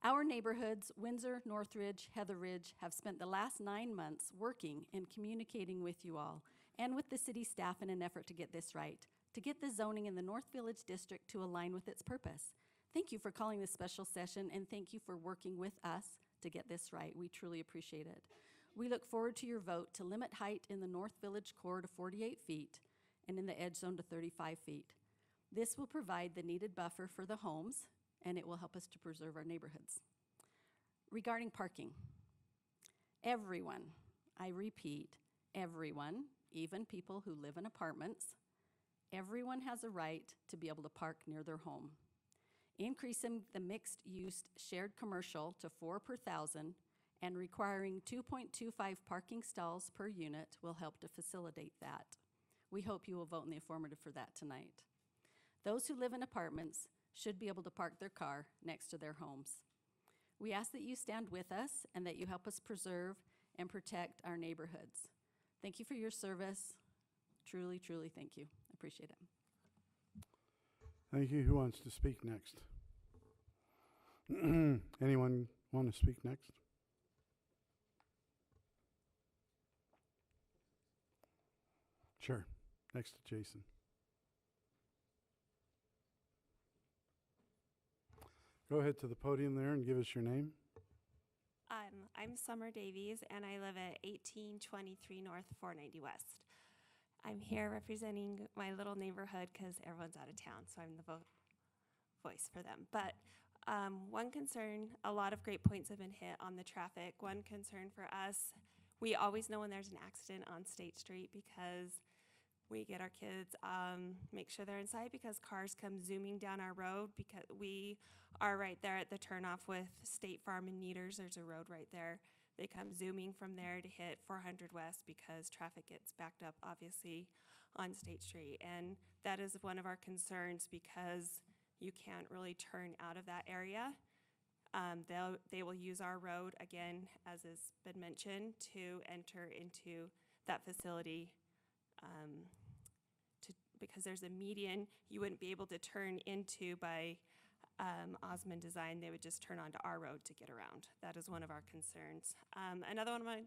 Our neighborhoods, Windsor, Northridge, Heather Ridge, have spent the last 9 months working and communicating with you all and with the city staff in an effort to get this right, to get the zoning in the North Village District to align with its purpose. Thank you for calling this special session, and thank you for working with us to get this right. We truly appreciate it. We look forward to your vote to limit height in the North Village core to 48 feet and in the edge zone to 35 feet. This will provide the needed buffer for the homes, and it will help us to preserve our neighborhoods. Regarding parking, everyone, I repeat, everyone, even people who live in apartments, everyone has a right to be able to park near their home. Increasing the mixed-use shared commercial to 4 per 1,000 and requiring 2.25 parking stalls per unit will help to facilitate that. We hope you will vote in the affirmative for that tonight. Those who live in apartments should be able to park their car next to their homes. We ask that you stand with us and that you help us preserve and protect our neighborhoods. Thank you for your service. Truly, truly thank you. Appreciate it. Thank you. Who wants to speak next? Anyone want to speak next? Sure. Next to Jason. Go ahead to the podium there and give us your name. I'm Summer Davies, and I live at 1823 North, 490 West. I'm here representing my little neighborhood because everyone's out of town, so I'm the voice for them. But one concern, a lot of great points have been hit on the traffic. One concern for us, we always know when there's an accident on State Street because we get our kids, make sure they're inside because cars come zooming down our road because we are right there at the turnoff with State Farm and Neaters. There's a road right there. They come zooming from there to hit 400 West because traffic gets backed up, obviously, on State Street. And that is one of our concerns because you can't really turn out of that area. They will use our road, again, as has been mentioned, to enter into that facility because there's a median you wouldn't be able to turn into by Osmond Design. They would just turn onto our road to get around. That is one of our concerns. Another one of my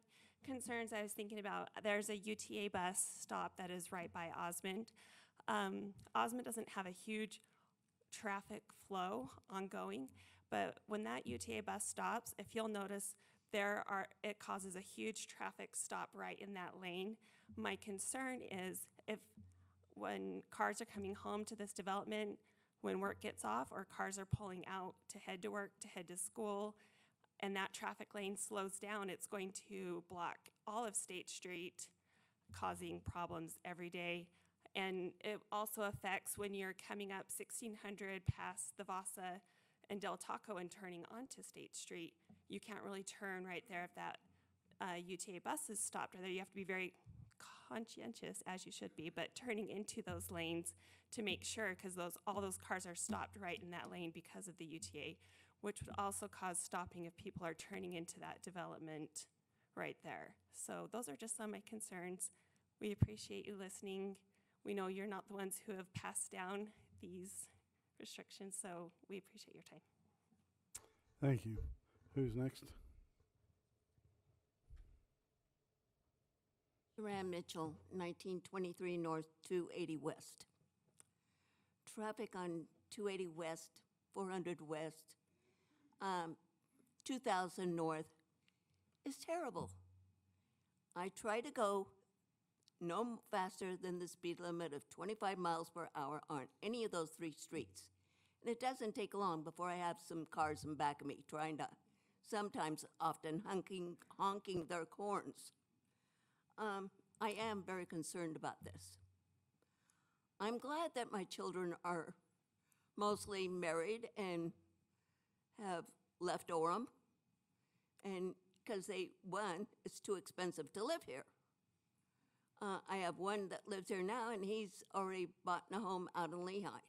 concerns I was thinking about, there's a UTA bus stop that is right by Osmond. Osmond doesn't have a huge traffic flow ongoing, But when that UTA bus stops, if you'll notice, it causes a huge traffic stop right in that lane. My concern is when cars are coming home to this development, when work gets off, or cars are pulling out to head to work, to head to school, and that traffic lane slows down, it's going to block all of State Street, causing problems every day. And it also affects when you're coming up 1600 past the Vasa and Del Taco and turning onto State Street. You can't really turn right there if that UTA bus is stopped right there. You have to be very conscientious, as you should be, but turning into those lanes to make sure, because all those cars are stopped right in that lane because of the UTA, which would also cause stopping if people are turning into that development right there. So those are just some of my concerns. We appreciate you listening. We know you're not the ones who have passed down these restrictions, so we appreciate your time. Thank you. Who's next? Joanne Mitchell, 1923 North, 280 West. Traffic on 280 West, 400 West, 2000 North is terrible. I try to go no faster than the speed limit of 25 miles per hour on any of those three streets. And it doesn't take long before I have some cars in back of me trying to, sometimes often honking their horns. I am very concerned about this. I'm glad that my children are mostly married and have left Orem, and because it's too expensive to live here. I have one that lives here now, and he's already bought a home out in Lehigh.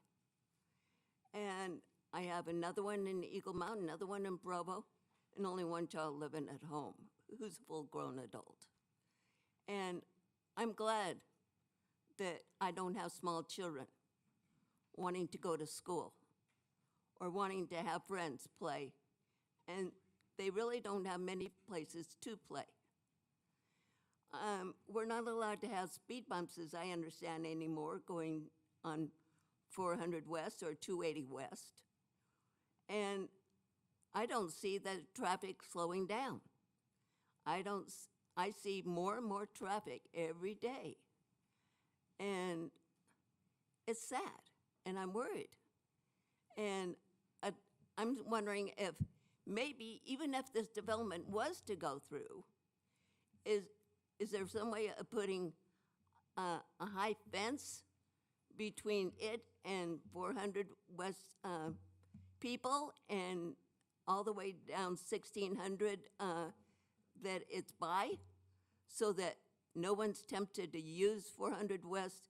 And I have another one in Eagle Mountain, another one in Provo, and only one child living at home who's a full-grown adult. And I'm glad that I don't have small children wanting to go to school or wanting to have friends play, and they really don't have many places to play. We're not allowed to have speed bumps, as I understand anymore, going on 400 West or 280 West. And I don't see the traffic slowing down. I see more and more traffic every day. And it's sad, and I'm worried. And I'm wondering if maybe, even if this development was to go through, is there some way of putting a high fence between it and 400 West people and all the way down 1600 that it's by, so that no one's tempted to use 400 West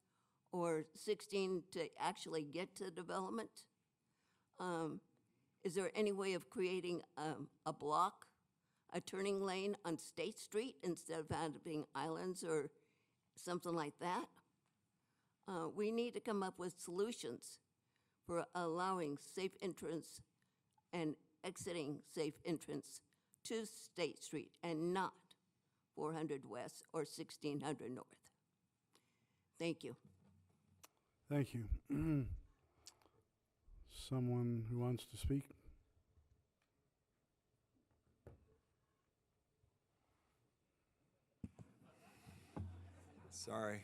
or 16 to actually get to development? Is there any way of creating a block, a turning lane on State Street instead of having islands or something like that? We need to come up with solutions for allowing safe entrance and exiting safe entrance to State Street and not 400 West or 1600 North. Thank you. Thank you. Someone who wants to speak? Sorry.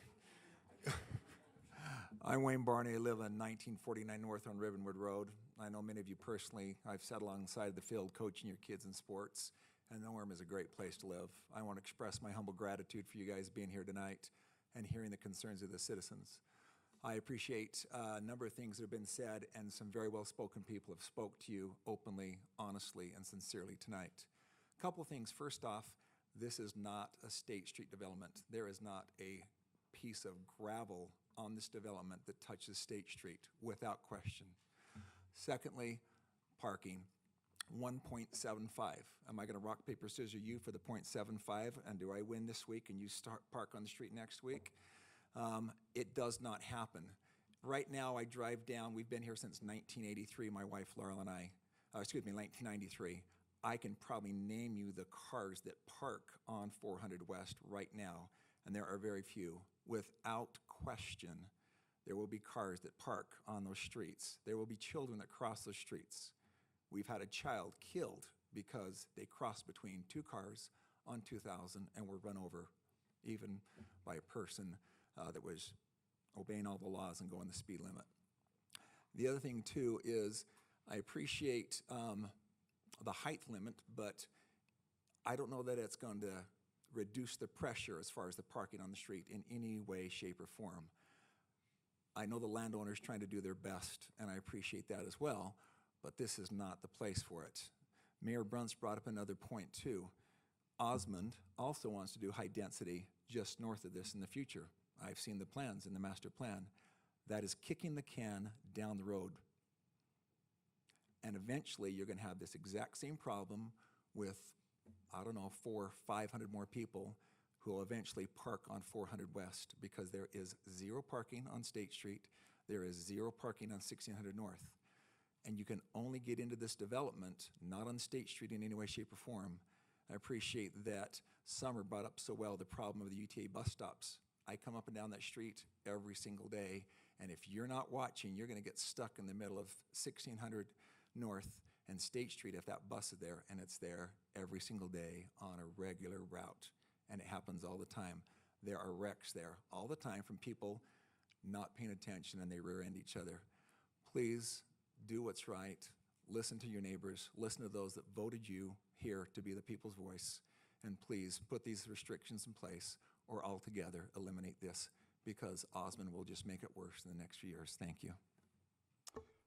I'm Wayne Barney. I live on 1949 North on Rivenwood Road. I know many of you personally. I've sat alongside the field coaching your kids in sports, and Orem is a great place to live. I want to express my humble gratitude for you guys being here tonight and hearing the concerns of the citizens. I appreciate a number of things that have been said, and some very well-spoken people have spoke to you openly, honestly, and sincerely tonight. A couple of things. First off, this is not a State Street development. There is not a piece of gravel on this development that touches State Street, without question. Secondly, parking, 1.75. Am I going to rock, paper, scissors you for the 0.75? And do I win this week and you start park on the street next week? It does not happen. Right now, I drive down, we've been here since 1983, my wife Laurel and I, 1993. I can probably name you the cars that park on 400 West right now, and there are very few. Without question, there will be cars that park on those streets. There will be children that cross those streets. We've had a child killed because they crossed between two cars on 2000 and were run over, even by a person that was obeying all the laws and going the speed limit. The other thing too is I appreciate the height limit, but I don't know that it's going to reduce the pressure as far as the parking on the street in any way, shape, or form. I know the landowner's trying to do their best, and I appreciate that as well, but this is not the place for it. Mayor Bruntz brought up another point too. Osmond also wants to do high density just north of this in the future. I've seen the plans in the master plan. That is kicking the can down the road. And eventually you're going to have this exact same problem with, I don't know, 400 or 500 more people who will eventually park on 400 West, because there is zero parking on State Street. There is zero parking on 1600 North. And you can only get into this development, not on State Street in any way, shape, or form. I appreciate that Summer brought up so well the problem of the UTA bus stops. I come up and down that street every single day, and if you're not watching, you're going to get stuck in the middle of 1600 North and State Street if that bus is there, and it's there every single day on a regular route, and it happens all the time. There are wrecks there all the time from people not paying attention, and they rear end each other. Please do what's right. Listen to your neighbors. Listen to those that voted you here to be the people's voice, and please put these restrictions in place or altogether eliminate this, because Osmond will just make it worse in the next few years. Thank you.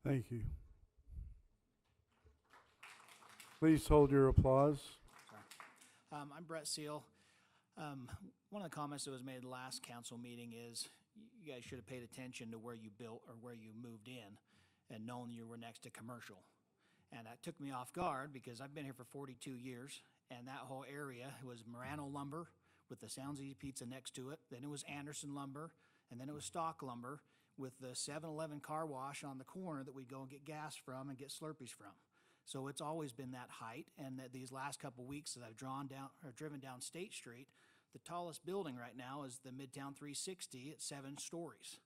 Thank you. Please hold your applause. I'm Brett Seal. One of the comments that was made at the last council meeting is you guys should have paid attention to where you built or where you moved in and known you were next to commercial. And that took me off guard because I've been here for 42 years, and that whole area was Marano lumber with the Sounds Easy Pizza next to it. Then it was Anderson lumber, and then it was Stock lumber with the 7-Eleven car wash on the corner that we'd go and get gas from and get Slurpees from. So it's always been that height, and that these last couple weeks that I've driven down State Street, the tallest building right now is the Midtown 360 at 7 stories.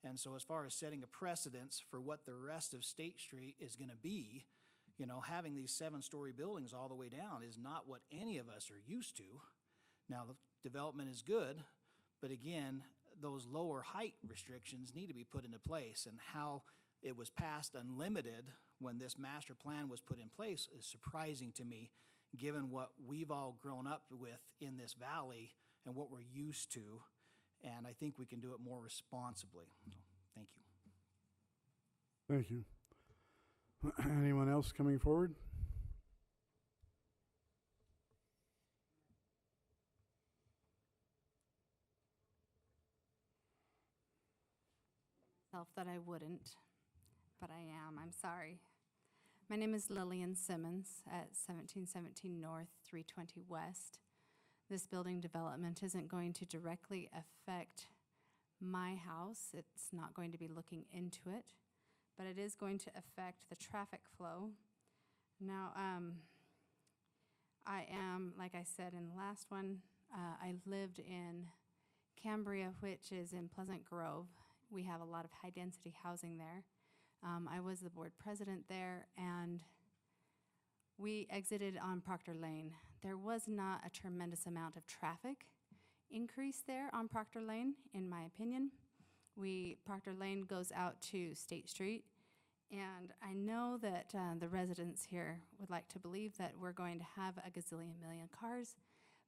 And so as far as setting a precedence for what the rest of State Street is going to be, you know, having these 7-story buildings all the way down is not what any of us are used to. Now, the development is good, but again, those lower height restrictions need to be put into place, and how it was passed unlimited when this master plan was put in place is surprising to me, given what we've all grown up with in this valley and what we're used to, and I think we can do it more responsibly. So, thank you. Thank you. Anyone else coming forward? That I wouldn't, but I am. I'm sorry. My name is Lillian Simmons at 1717 North, 320 West. This building development isn't going to directly affect my house. It's not going to be looking into it, but it is going to affect the traffic flow. Now, I am, like I said in the last one, I lived in Cambria, which is in Pleasant Grove. We have a lot of high-density housing there. I was the board president there, and we exited on Proctor Lane. There was not a tremendous amount of traffic increase there on Proctor Lane, in my opinion. Proctor Lane goes out to State Street, and I know that the residents here would like to believe that we're going to have a gazillion million cars,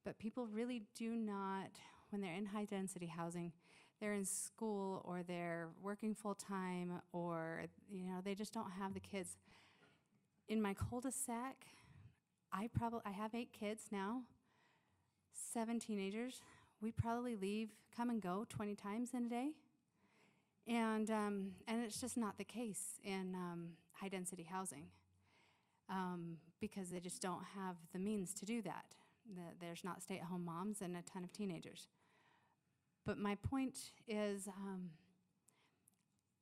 but people really do not, when they're in high-density housing, they're in school or they're working full-time, or they just don't have the kids. In my cul-de-sac, I have 8 kids now, 7 teenagers. We probably come and go 20 times in a day, and it's just not the case in high-density housing because they just don't have the means to do that. There's not stay-at-home moms and a ton of teenagers. But my point is,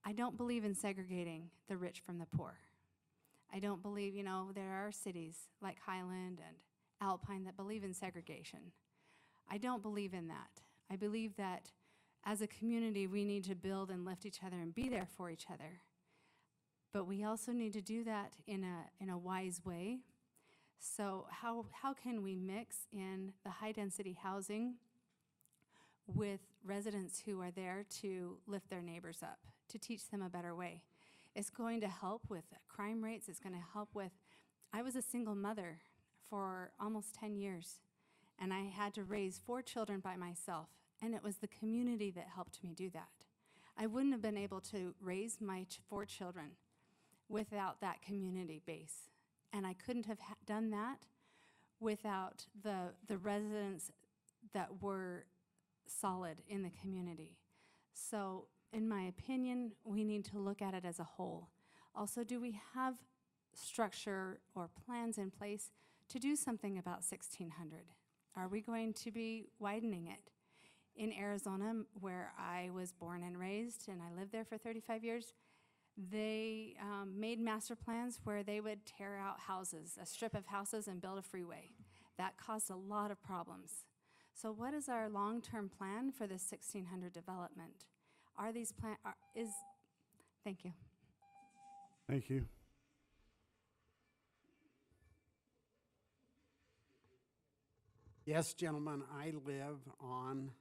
I don't believe in segregating the rich from the poor. I don't believe, there are cities like Highland and Alpine that believe in segregation. I don't believe in that. I believe that as a community, we need to build and lift each other and be there for each other. But we also need to do that in a wise way. So how can we mix in the high-density housing with residents who are there to lift their neighbors up, to teach them a better way? It's going to help with crime rates. It's going to help with, I was a single mother for almost 10 years, and I had to raise 4 children by myself, and it was the community that helped me do that. I wouldn't have been able to raise my 4 children without that community base, and I couldn't have done that without the residents that were solid in the community. So in my opinion, we need to look at it as a whole. Also, do we have structure or plans in place to do something about 1600? Are we going to be widening it? In Arizona, where I was born and raised, and I lived there for 35 years, they made master plans where they would tear out houses, a strip of houses, and build a freeway. That caused a lot of problems. So what is our long-term plan for this 1600 development? Are these thank you. Thank you. Yes, gentlemen, I live on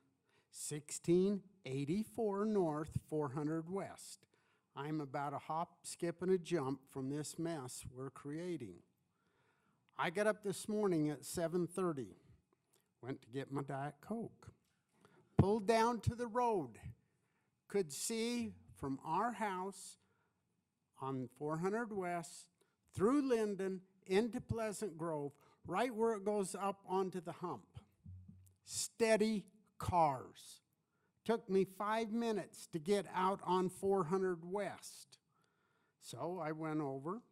1684 North, 400 West. I'm about a hop, skip, and a jump from this mess we're creating. I got up this morning at 7:30, went to get my Diet Coke, pulled down to the road, could see from our house on 400 West, through Linden, into Pleasant Grove, right where it goes up onto the hump. Steady cars. Took me 5 minutes to get out on 400 West. So I went over,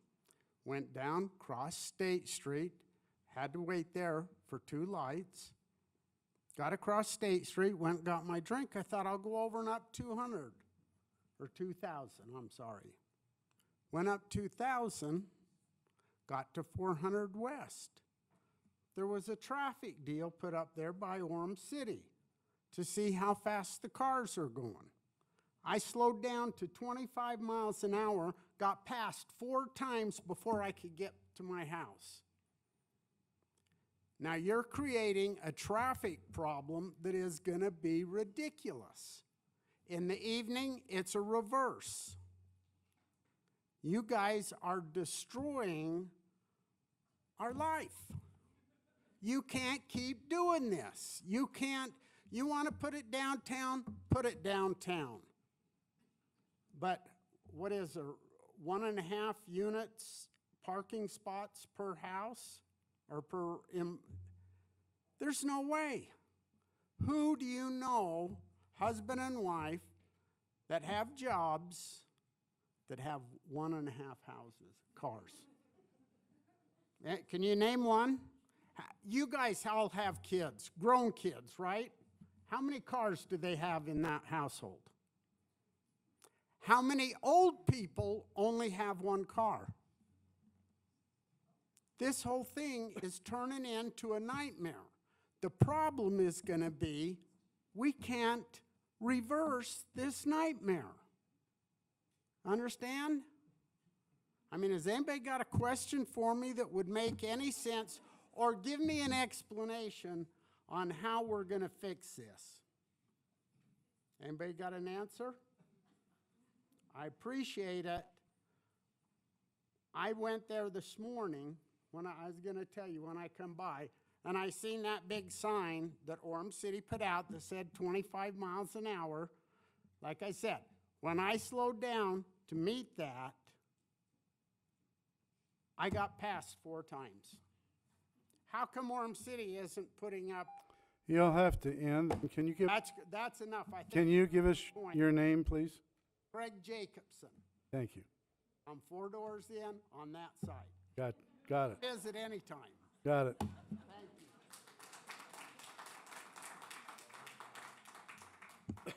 went down, crossed State Street, had to wait there for 2 lights, got across State Street, went and got my drink. I thought I'll go over and up 200, or 2,000, I'm sorry. Went up 2,000, got to 400 West. There was a traffic deal put up there by Orem City to see how fast the cars are going. I slowed down to 25 miles an hour, got past 4 times before I could get to my house. Now you're creating a traffic problem that is gonna be ridiculous. In the evening, it's a reverse. You guys are destroying our life. You can't keep doing this. You can't. You want to put it downtown, put it downtown. But what is 1.5 units parking spots per house or per, there's no way. Who do you know, husband and wife, that have jobs that have 1.5 houses, cars? Can you name one? You guys all have kids, grown kids, right? How many cars do they have in that household? How many old people only have 1 car? This whole thing is turning into a nightmare. The problem is going to be we can't reverse this nightmare. Understand? I mean, has anybody got a question for me that would make any sense, or give me an explanation on how we're going to fix this? Anybody got an answer? I appreciate it. I went there this morning when I was going to tell you when I come by, and I seen that big sign that Orem City put out that said 25 miles an hour. Like I said, when I slowed down to meet that, I got passed 4 times. How come Orem City isn't putting up? You'll have to end. Can you give? That's enough, I think. Can you give us your name, please? Greg Jacobson. Thank you. I'm 4 doors in on that side. Got it. Visit anytime. Got it. Thank you.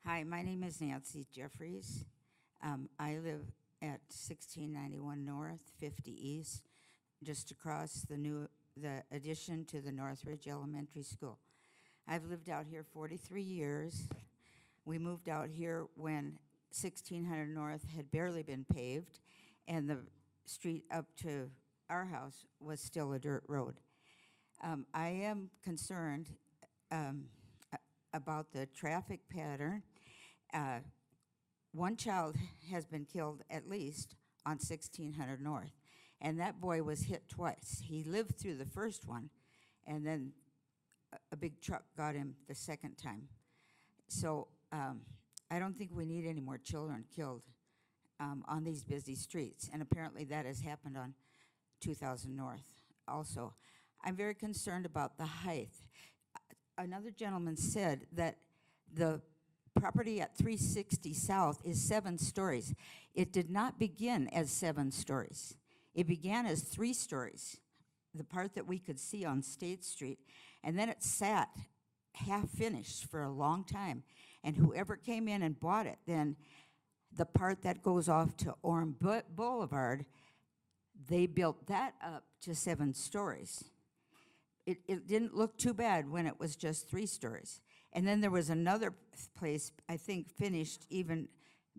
Hi, my name is Nancy Jeffries. I live at 1691 North, 50 East, just across the addition to the Northridge Elementary School. I've lived out here 43 years. We moved out here when 1600 North had barely been paved, and the street up to our house was still a dirt road. I am concerned about the traffic pattern. One child has been killed at least on 1600 North, and that boy was hit twice. He lived through the first one, and then a big truck got him the second time. So I don't think we need any more children killed on these busy streets, and apparently that has happened on 2000 North also. I'm very concerned about the height. Another gentleman said that the property at 360 South is 7 stories. It did not begin as 7 stories. It began as 3 stories, the part that we could see on State Street, and then it sat half-finished for a long time, and whoever came in and bought it, then the part that goes off to Orem Boulevard, they built that up to 7 stories. It didn't look too bad when it was just 3 stories. And then there was another place, I think, finished even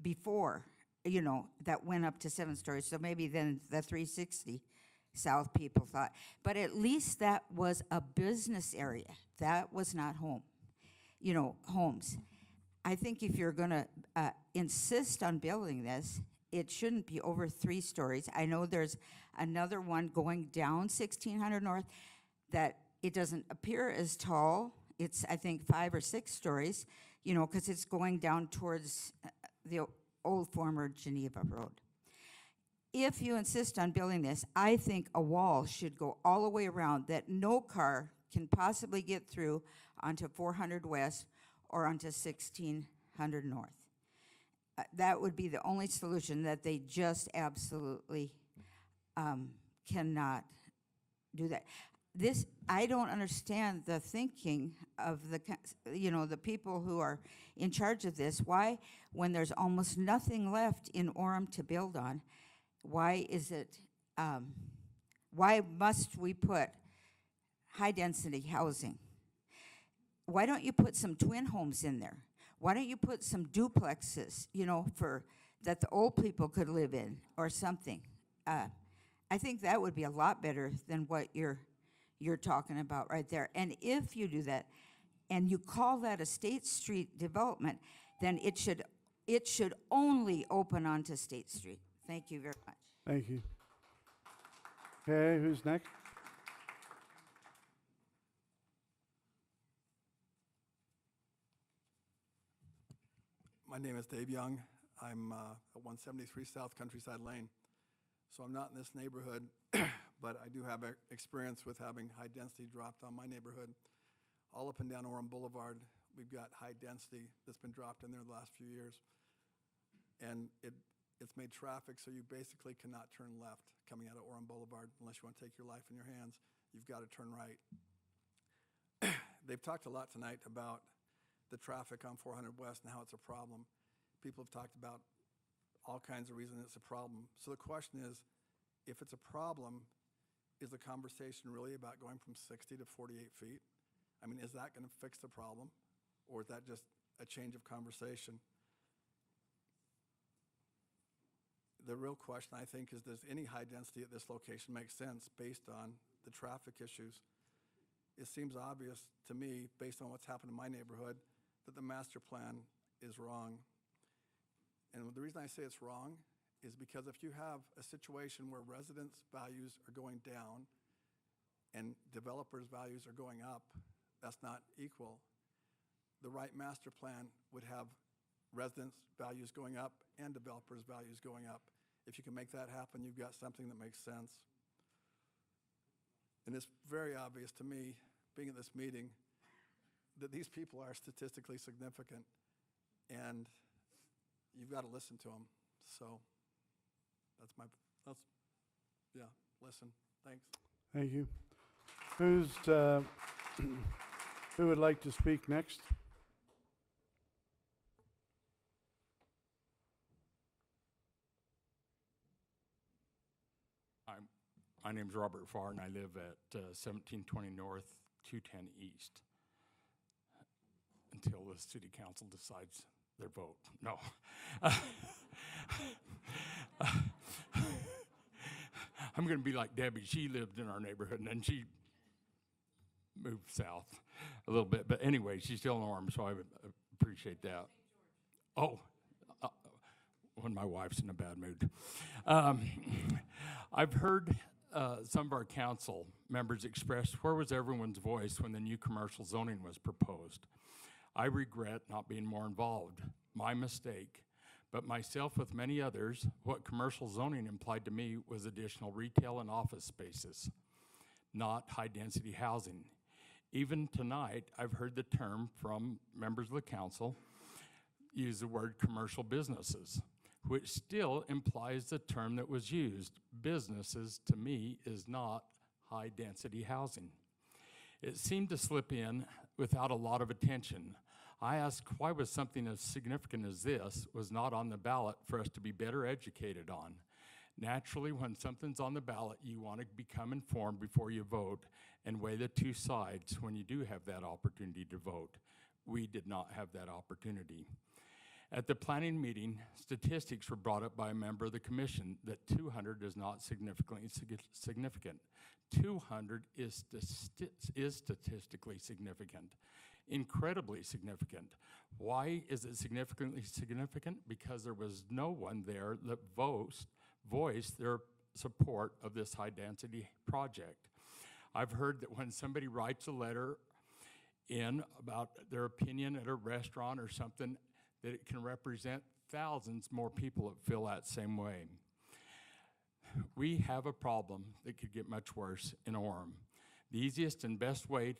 before, you know, that went up to 7 stories. So maybe then the 360 South people thought. But at least that was a business area. That was not home, you know, homes. I think if you're going to insist on building this, it shouldn't be over 3 stories. I know there's another one going down 1600 North that it doesn't appear as tall. It's, I think, 5 or 6 stories, you know, because it's going down towards the old former Geneva Road. If you insist on building this, I think a wall should go all the way around that no car can possibly get through onto 400 West or onto 1600 North. That would be the only solution, that they just absolutely cannot do that. This, I don't understand the thinking of the, you know, the people who are in charge of this. Why, when there's almost nothing left in Orem to build on, why is it, why must we put high-density housing? Why don't you put some twin homes in there? Why don't you put some duplexes, you know, for, that the old people could live in or something? I think that would be a lot better than what you're talking about right there. And if you do that, and you call that a State Street development, then it should only open onto State Street. Thank you very much. Thank you. Okay, who's next? My name is Dave Young. I'm at 173 South Countryside Lane. So I'm not in this neighborhood, but I do have experience with having high density dropped on my neighborhood. All up and down Orem Boulevard, we've got high density that's been dropped in there the last few years. And it's made traffic so you basically cannot turn left coming out of Orem Boulevard unless you want to take your life in your hands. You've got to turn right. They've talked a lot tonight about the traffic on 400 West and how it's a problem. People have talked about all kinds of reasons it's a problem. So the question is, if it's a problem, is the conversation really about going from 60 to 48 feet? I mean, is that going to fix the problem? Or is that just a change of conversation? The real question, I think, is does any high density at this location make sense based on the traffic issues? It seems obvious to me, based on what's happened in my neighborhood, that the master plan is wrong. And the reason I say it's wrong is because if you have a situation where residents' values are going down and developers' values are going up, that's not equal. The right master plan would have residents' values going up and developers' values going up. If you can make that happen, you've got something that makes sense. And it's very obvious to me, being at this meeting, that these people are statistically significant, and you've got to listen to them. So listen. Thanks. Thank you. Who would like to speak next? My name's Robert Farr, and I live at 1720 North, 210 East, until the city council decides their vote. No. I'm going to be like Debbie. She lived in our neighborhood, and then she moved south a little bit. But anyway, she's still in Orem, so I would appreciate that. Oh, when my wife's in a bad mood. I've heard some of our council members express where was everyone's voice when the new commercial zoning was proposed. I regret not being more involved. My mistake. But myself, with many others, what commercial zoning implied to me was additional retail and office spaces, not high-density housing. Even tonight, I've heard the term from members of the council use the word commercial businesses, which still implies the term that was used. Businesses, to me, is not high-density housing. It seemed to slip in without a lot of attention. I asked why was something as significant as this was not on the ballot for us to be better educated on. Naturally, when something's on the ballot, you want to become informed before you vote and weigh the two sides when you do have that opportunity to vote. We did not have that opportunity. At the planning meeting, statistics were brought up by a member of the commission that 200 is not significantly significant. 200 is statistically significant, incredibly significant. Why is it significantly significant? Because there was no one there that voiced their support of this high-density project. I've heard that when somebody writes a letter in about their opinion at a restaurant or something, that it can represent thousands more people that feel that same way. We have a problem that could get much worse in Orem. The easiest and best way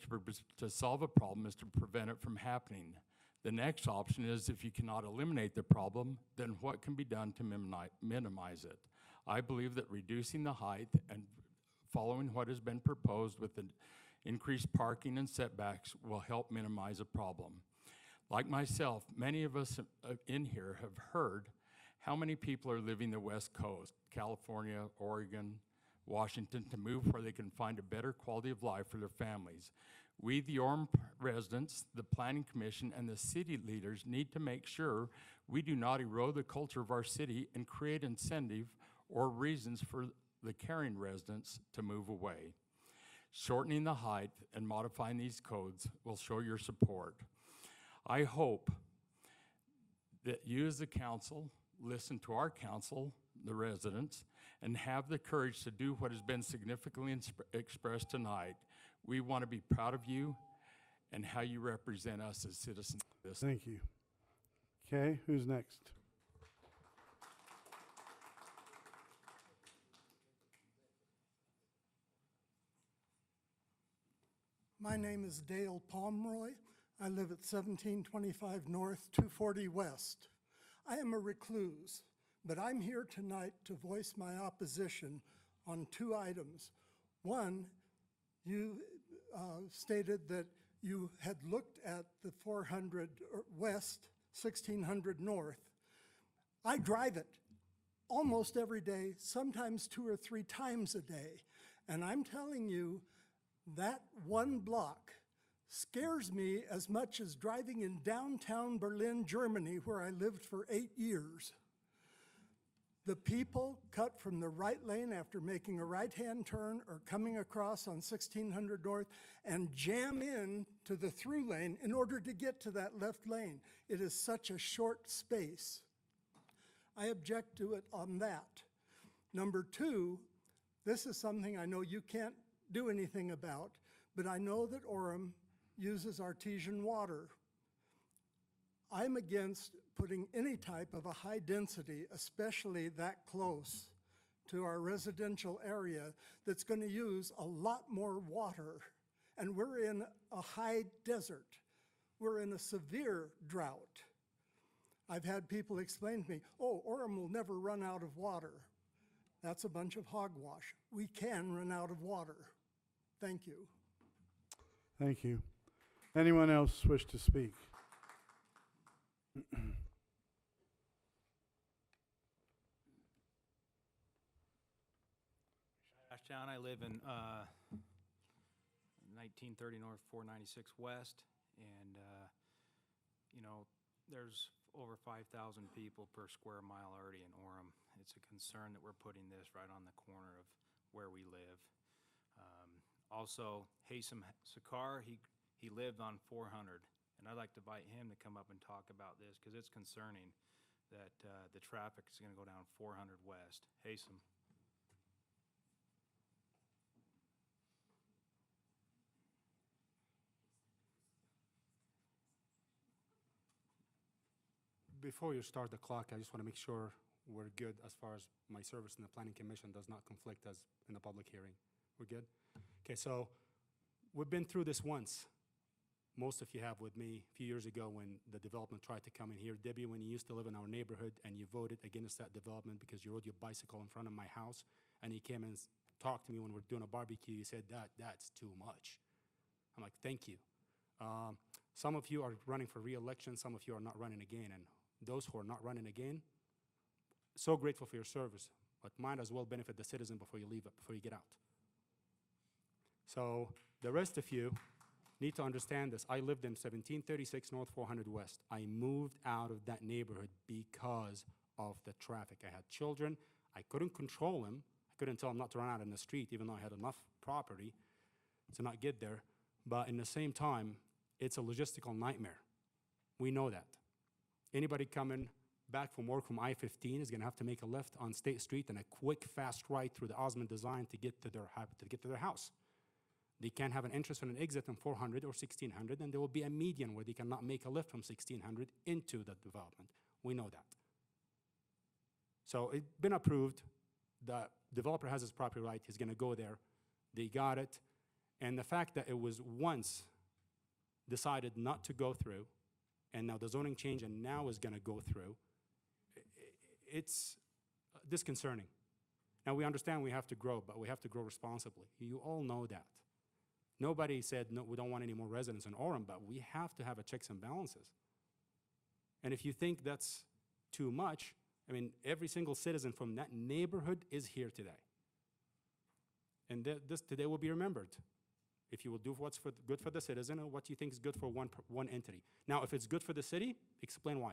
to solve a problem is to prevent it from happening. The next option is if you cannot eliminate the problem, then what can be done to minimize it? I believe that reducing the height and following what has been proposed with the increased parking and setbacks will help minimize a problem. Like myself, many of us in here have heard how many people are leaving the West Coast, California, Oregon, Washington, to move where they can find a better quality of life for their families. We, the Orem residents, the Planning Commission, and the city leaders need to make sure we do not erode the culture of our city and create incentive or reasons for the caring residents to move away. Shortening the height and modifying these codes will show your support. I hope that you as the council listen to our council, the residents, and have the courage to do what has been significantly expressed tonight. We want to be proud of you and how you represent us as citizens of this. Thank you. Okay, who's next? My name is Dale Pomeroy. I live at 1725 North, 240 West. I am a recluse, but I'm here tonight to voice my opposition on two items. One, you stated that you had looked at the 400 West, 1600 North. I drive it almost every day, sometimes 2 or 3 times a day. And I'm telling you, that one block scares me as much as driving in downtown Berlin, Germany, where I lived for 8 years. The people cut from the right lane after making a right-hand turn or coming across on 1600 North and jam in to the through lane in order to get to that left lane. It is such a short space. I object to it on that. Number two, this is something I know you can't do anything about, but I know that Orem uses artesian water. I'm against putting any type of a high density, especially that close to our residential area, that's going to use a lot more water. And we're in a high desert. We're in a severe drought. I've had people explain to me, oh, Orem will never run out of water. That's a bunch of hogwash. We can run out of water. Thank you. Thank you. Anyone else wish to speak? Ashtown, I live in 1930 North, 496 West, and you know, there's over 5,000 people per square mile already in Orem. It's a concern that we're putting this right on the corner of where we live. Also, Haysam Sakar, he lived on 400, and I'd like to invite him to come up and talk about this because it's concerning that the traffic is going to go down 400 West. Haysam. Before you start the clock, I just want to make sure we're good as far as my service in the Planning Commission does not conflict as in the public hearing. We're good? Okay, so we've been through this once. Most of you have with me a few years ago when the development tried to come in here. Debbie, when you used to live in our neighborhood and you voted against that development because you rode your bicycle in front of my house and you came and talked to me when we were doing a barbecue, you said, that's too much. I'm like, thank you. Some of you are running for re-election, some of you are not running again, and those who are not running again, so grateful for your service, but might as well benefit the citizen before you leave it, before you get out. So the rest of you need to understand this. I lived in 1736 North 400 West. I moved out of that neighborhood because of the traffic. I had children. I couldn't control them. I couldn't tell them not to run out in the street, even though I had enough property to not get there. But in the same time, it's a logistical nightmare. We know that. Anybody coming back from work from I-15 is going to have to make a left on State Street and a quick, fast ride through the Osmond design to get to their house. They can't have an entrance and an exit on 400 or 1600, and there will be a median where they cannot make a left from 1600 into the development. We know that. So it's been approved. The developer has his property right. He's going to go there. They got it. And the fact that it was once decided not to go through, and now the zoning change and now is going to go through, it's disconcerting. Now we understand we have to grow, but we have to grow responsibly. You all know that. Nobody said, no, we don't want any more residents in Orem, but we have to have a checks and balances. And if you think that's too much, I mean, every single citizen from that neighborhood is here today. And this today will be remembered. If you will do what's good for the citizen or what you think is good for one entity. Now, if it's good for the city, explain why.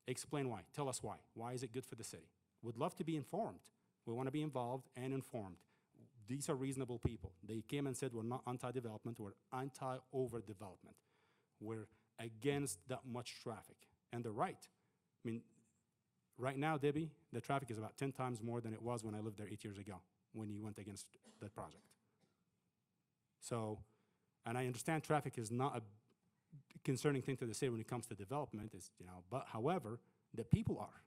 Explain why. Tell us why. Why is it good for the city? We'd love to be informed. We want to be involved and informed. These are reasonable people. They came and said we're not anti-development, we're anti-overdevelopment. We're against that much traffic. And they're right. I mean, right now, Debbie, the traffic is about 10 times more than it was when I lived there 8 years ago, when you went against that project. So, and I understand traffic is not a concerning thing to the city when it comes to development, but however, the people are.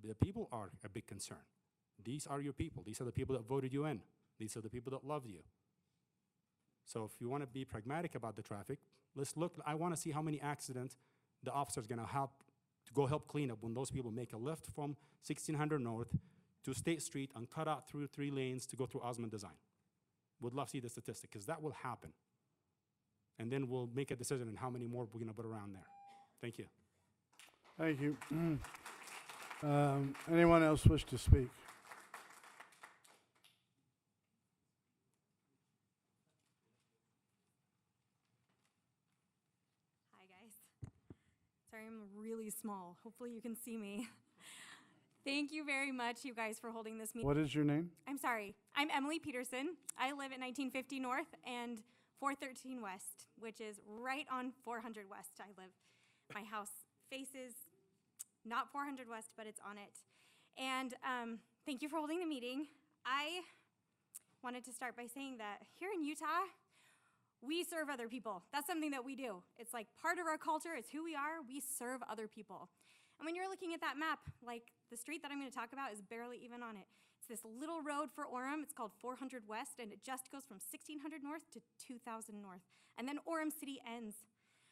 The people are a big concern. These are your people. These are the people that voted you in. These are the people that love you. So if you want to be pragmatic about the traffic, let's look. I want to see how many accidents the officer's going to help clean up when those people make a left from 1600 North to State Street and cut out through 3 lanes to go through Osmond Design. Would love to see the statistic, because that will happen. And then we'll make a decision on how many more we're going to put around there. Thank you. Thank you. Anyone else wish to speak? Hi, guys. Sorry, I'm really small. Hopefully you can see me. Thank you very much, you guys, for holding this meeting. What is your name? I'm sorry. I'm Emily Peterson. I live at 1950 North and 413 West, which is right on 400 West. I live. My house faces not 400 West, but it's on it. And thank you for holding the meeting. I wanted to start by saying that here in Utah, we serve other people. That's something that we do. It's like part of our culture. It's who we are. We serve other people. And when you're looking at that map, like the street that I'm going to talk about is barely even on it. It's this little road for Orem. It's called 400 West, and it just goes from 1600 North to 2000 North. And then Orem City ends.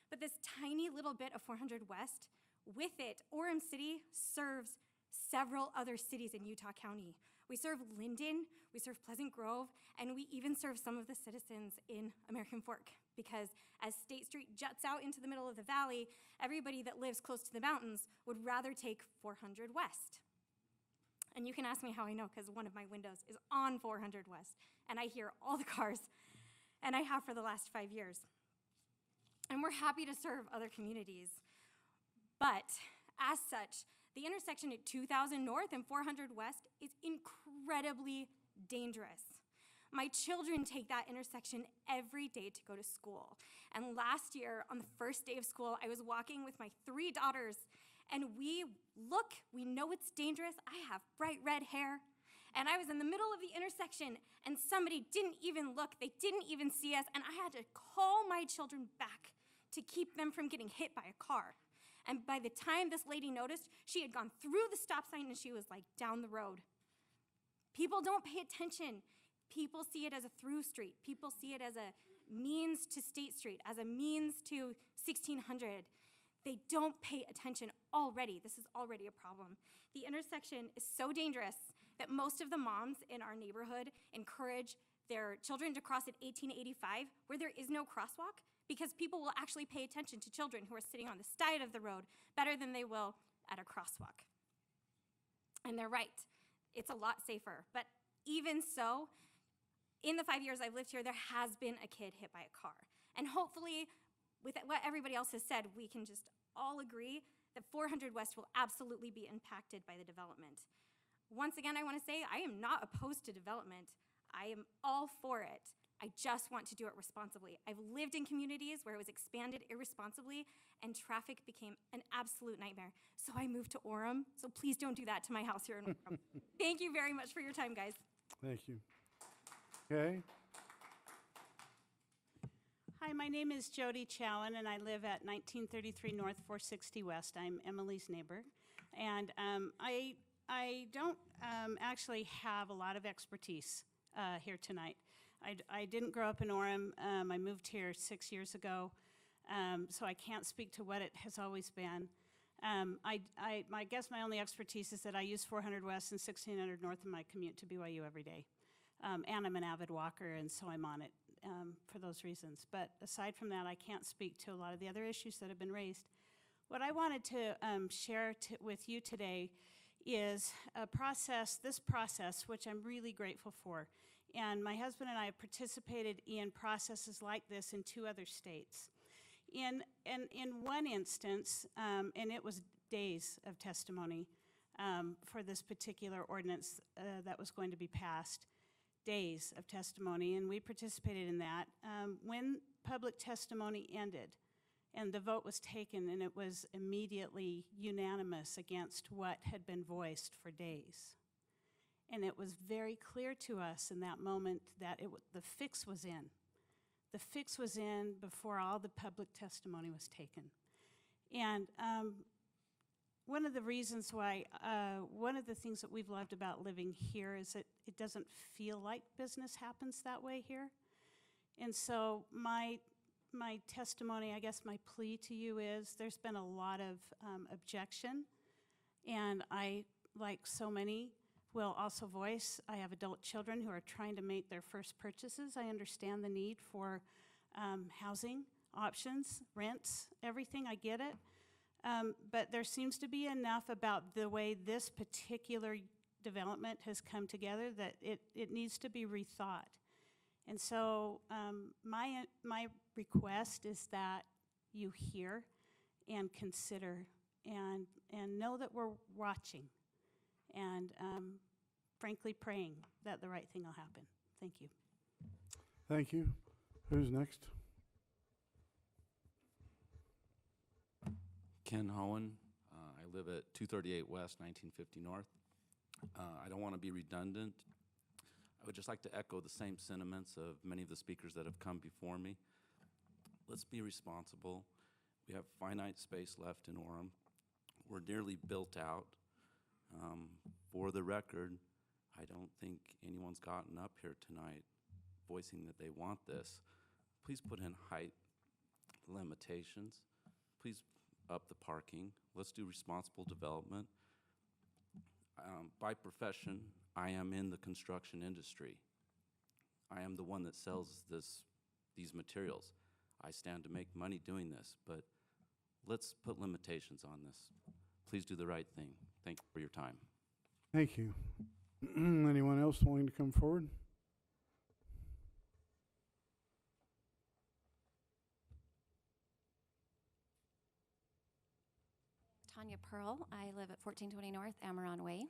But this tiny little bit of 400 West, with it, Orem City serves several other cities in Utah County. We serve Linden, we serve Pleasant Grove, and we even serve some of the citizens in American Fork, because as State Street juts out into the middle of the valley, everybody that lives close to the mountains would rather take 400 West. And you can ask me how I know, because one of my windows is on 400 West, and I hear all the cars, and I have for the last 5 years. And we're happy to serve other communities. But as such, The intersection at 2000 North and 400 West is incredibly dangerous. My children take that intersection every day to go to school. And last year, on the first day of school, I was walking with my 3 daughters, and we know it's dangerous. I have bright red hair. And I was in the middle of the intersection, and somebody didn't even look. They didn't even see us, and I had to call my children back to keep them from getting hit by a car. And by the time this lady noticed, she had gone through the stop sign, and she was like down the road. People don't pay attention. People see it as a through street. People see it as a means to State Street, as a means to 1600. They don't pay attention already. This is already a problem. The intersection is so dangerous that most of the moms in our neighborhood encourage their children to cross at 1885, where there is no crosswalk, because people will actually pay attention to children who are sitting on the side of the road better than they will at a crosswalk. And they're right. It's a lot safer. But even so, in the 5 years I've lived here, there has been a kid hit by a car. And hopefully, with what everybody else has said, we can just all agree that 400 West will absolutely be impacted by the development. Once again, I want to say I am not opposed to development. I am all for it. I just want to do it responsibly. I've lived in communities where it was expanded irresponsibly and traffic became an absolute nightmare. So I moved to Orem. So please don't do that to my house here in Orem. Thank you very much for your time, guys. Thank you. Okay. Hi, my name is Jody Chowan, and I live at 1933 North, 460 West. I'm Emily's neighbor. And I don't actually have a lot of expertise here tonight. I didn't grow up in Orem. I moved here 6 years ago, so I can't speak to what it has always been. I guess my only expertise is that I use 400 West and 1600 North in my commute to BYU every day. And I'm an avid walker, and so I'm on it for those reasons. But aside from that, I can't speak to a lot of the other issues that have been raised. What I wanted to share with you today is this process, which I'm really grateful for. And my husband and I have participated in processes like this in 2 other states. In one instance, and it was days of testimony for this particular ordinance that was going to be passed, days of testimony, and we participated in that. When public testimony ended and the vote was taken, and it was immediately unanimous against what had been voiced for days. And it was very clear to us in that moment that the fix was in. The fix was in before all the public testimony was taken. And one of the reasons why, one of the things that we've loved about living here is that it doesn't feel like business happens that way here. And so my testimony, I guess my plea to you is there's been a lot of objection, and I, like so many, will also voice, I have adult children who are trying to make their first purchases. I understand the need for housing options, rents, everything, I get it. But there seems to be enough about the way this particular development has come together that it needs to be rethought. And so my request is that you hear and consider and know that we're watching and frankly praying that the right thing will happen. Thank you. Thank you. Who's next? Ken Hohen. I live at 238 West, 1950 North. I don't want to be redundant. I would just like to echo the same sentiments of many of the speakers that have come before me. Let's be responsible. We have finite space left in Orem. We're nearly built out. For the record, I don't think anyone's gotten up here tonight voicing that they want this. Please put in height limitations. Please up the parking. Let's do responsible development. By profession, I am in the construction industry. I am the one that sells these materials. I stand to make money doing this, but let's put limitations on this. Please do the right thing. Thank you for your time. Thank you. Anyone else wanting to come forward? Tanya Pearl. I live at 1420 North Amaron Way.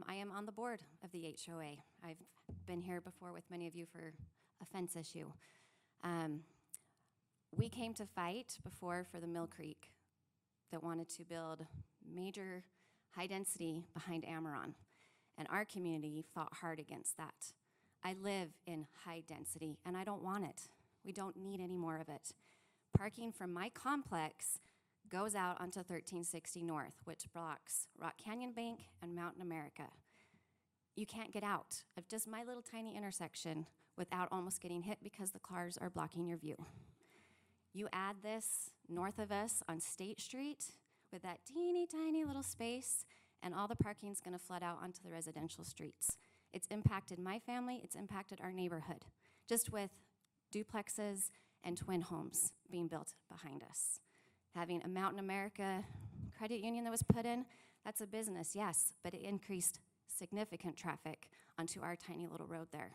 I am on the board of the HOA. I've been here before with many of you for a fence issue. We came to fight before for the Mill Creek that wanted to build major high density behind Amaron, and our community fought hard against that. I live in high density, and I don't want it. We don't need any more of it. Parking from my complex goes out onto 1360 North, which blocks Rock Canyon Bank and Mountain America. You can't get out of just my little tiny intersection without almost getting hit because the cars are blocking your view. You add this north of us on State Street with that teeny tiny little space, and all the parking's gonna flood out onto the residential streets. It's impacted my family, it's impacted our neighborhood, just with duplexes and twin homes being built behind us. Having a Mountain America credit union that was put in, that's a business, yes, but it increased significant traffic onto our tiny little road there.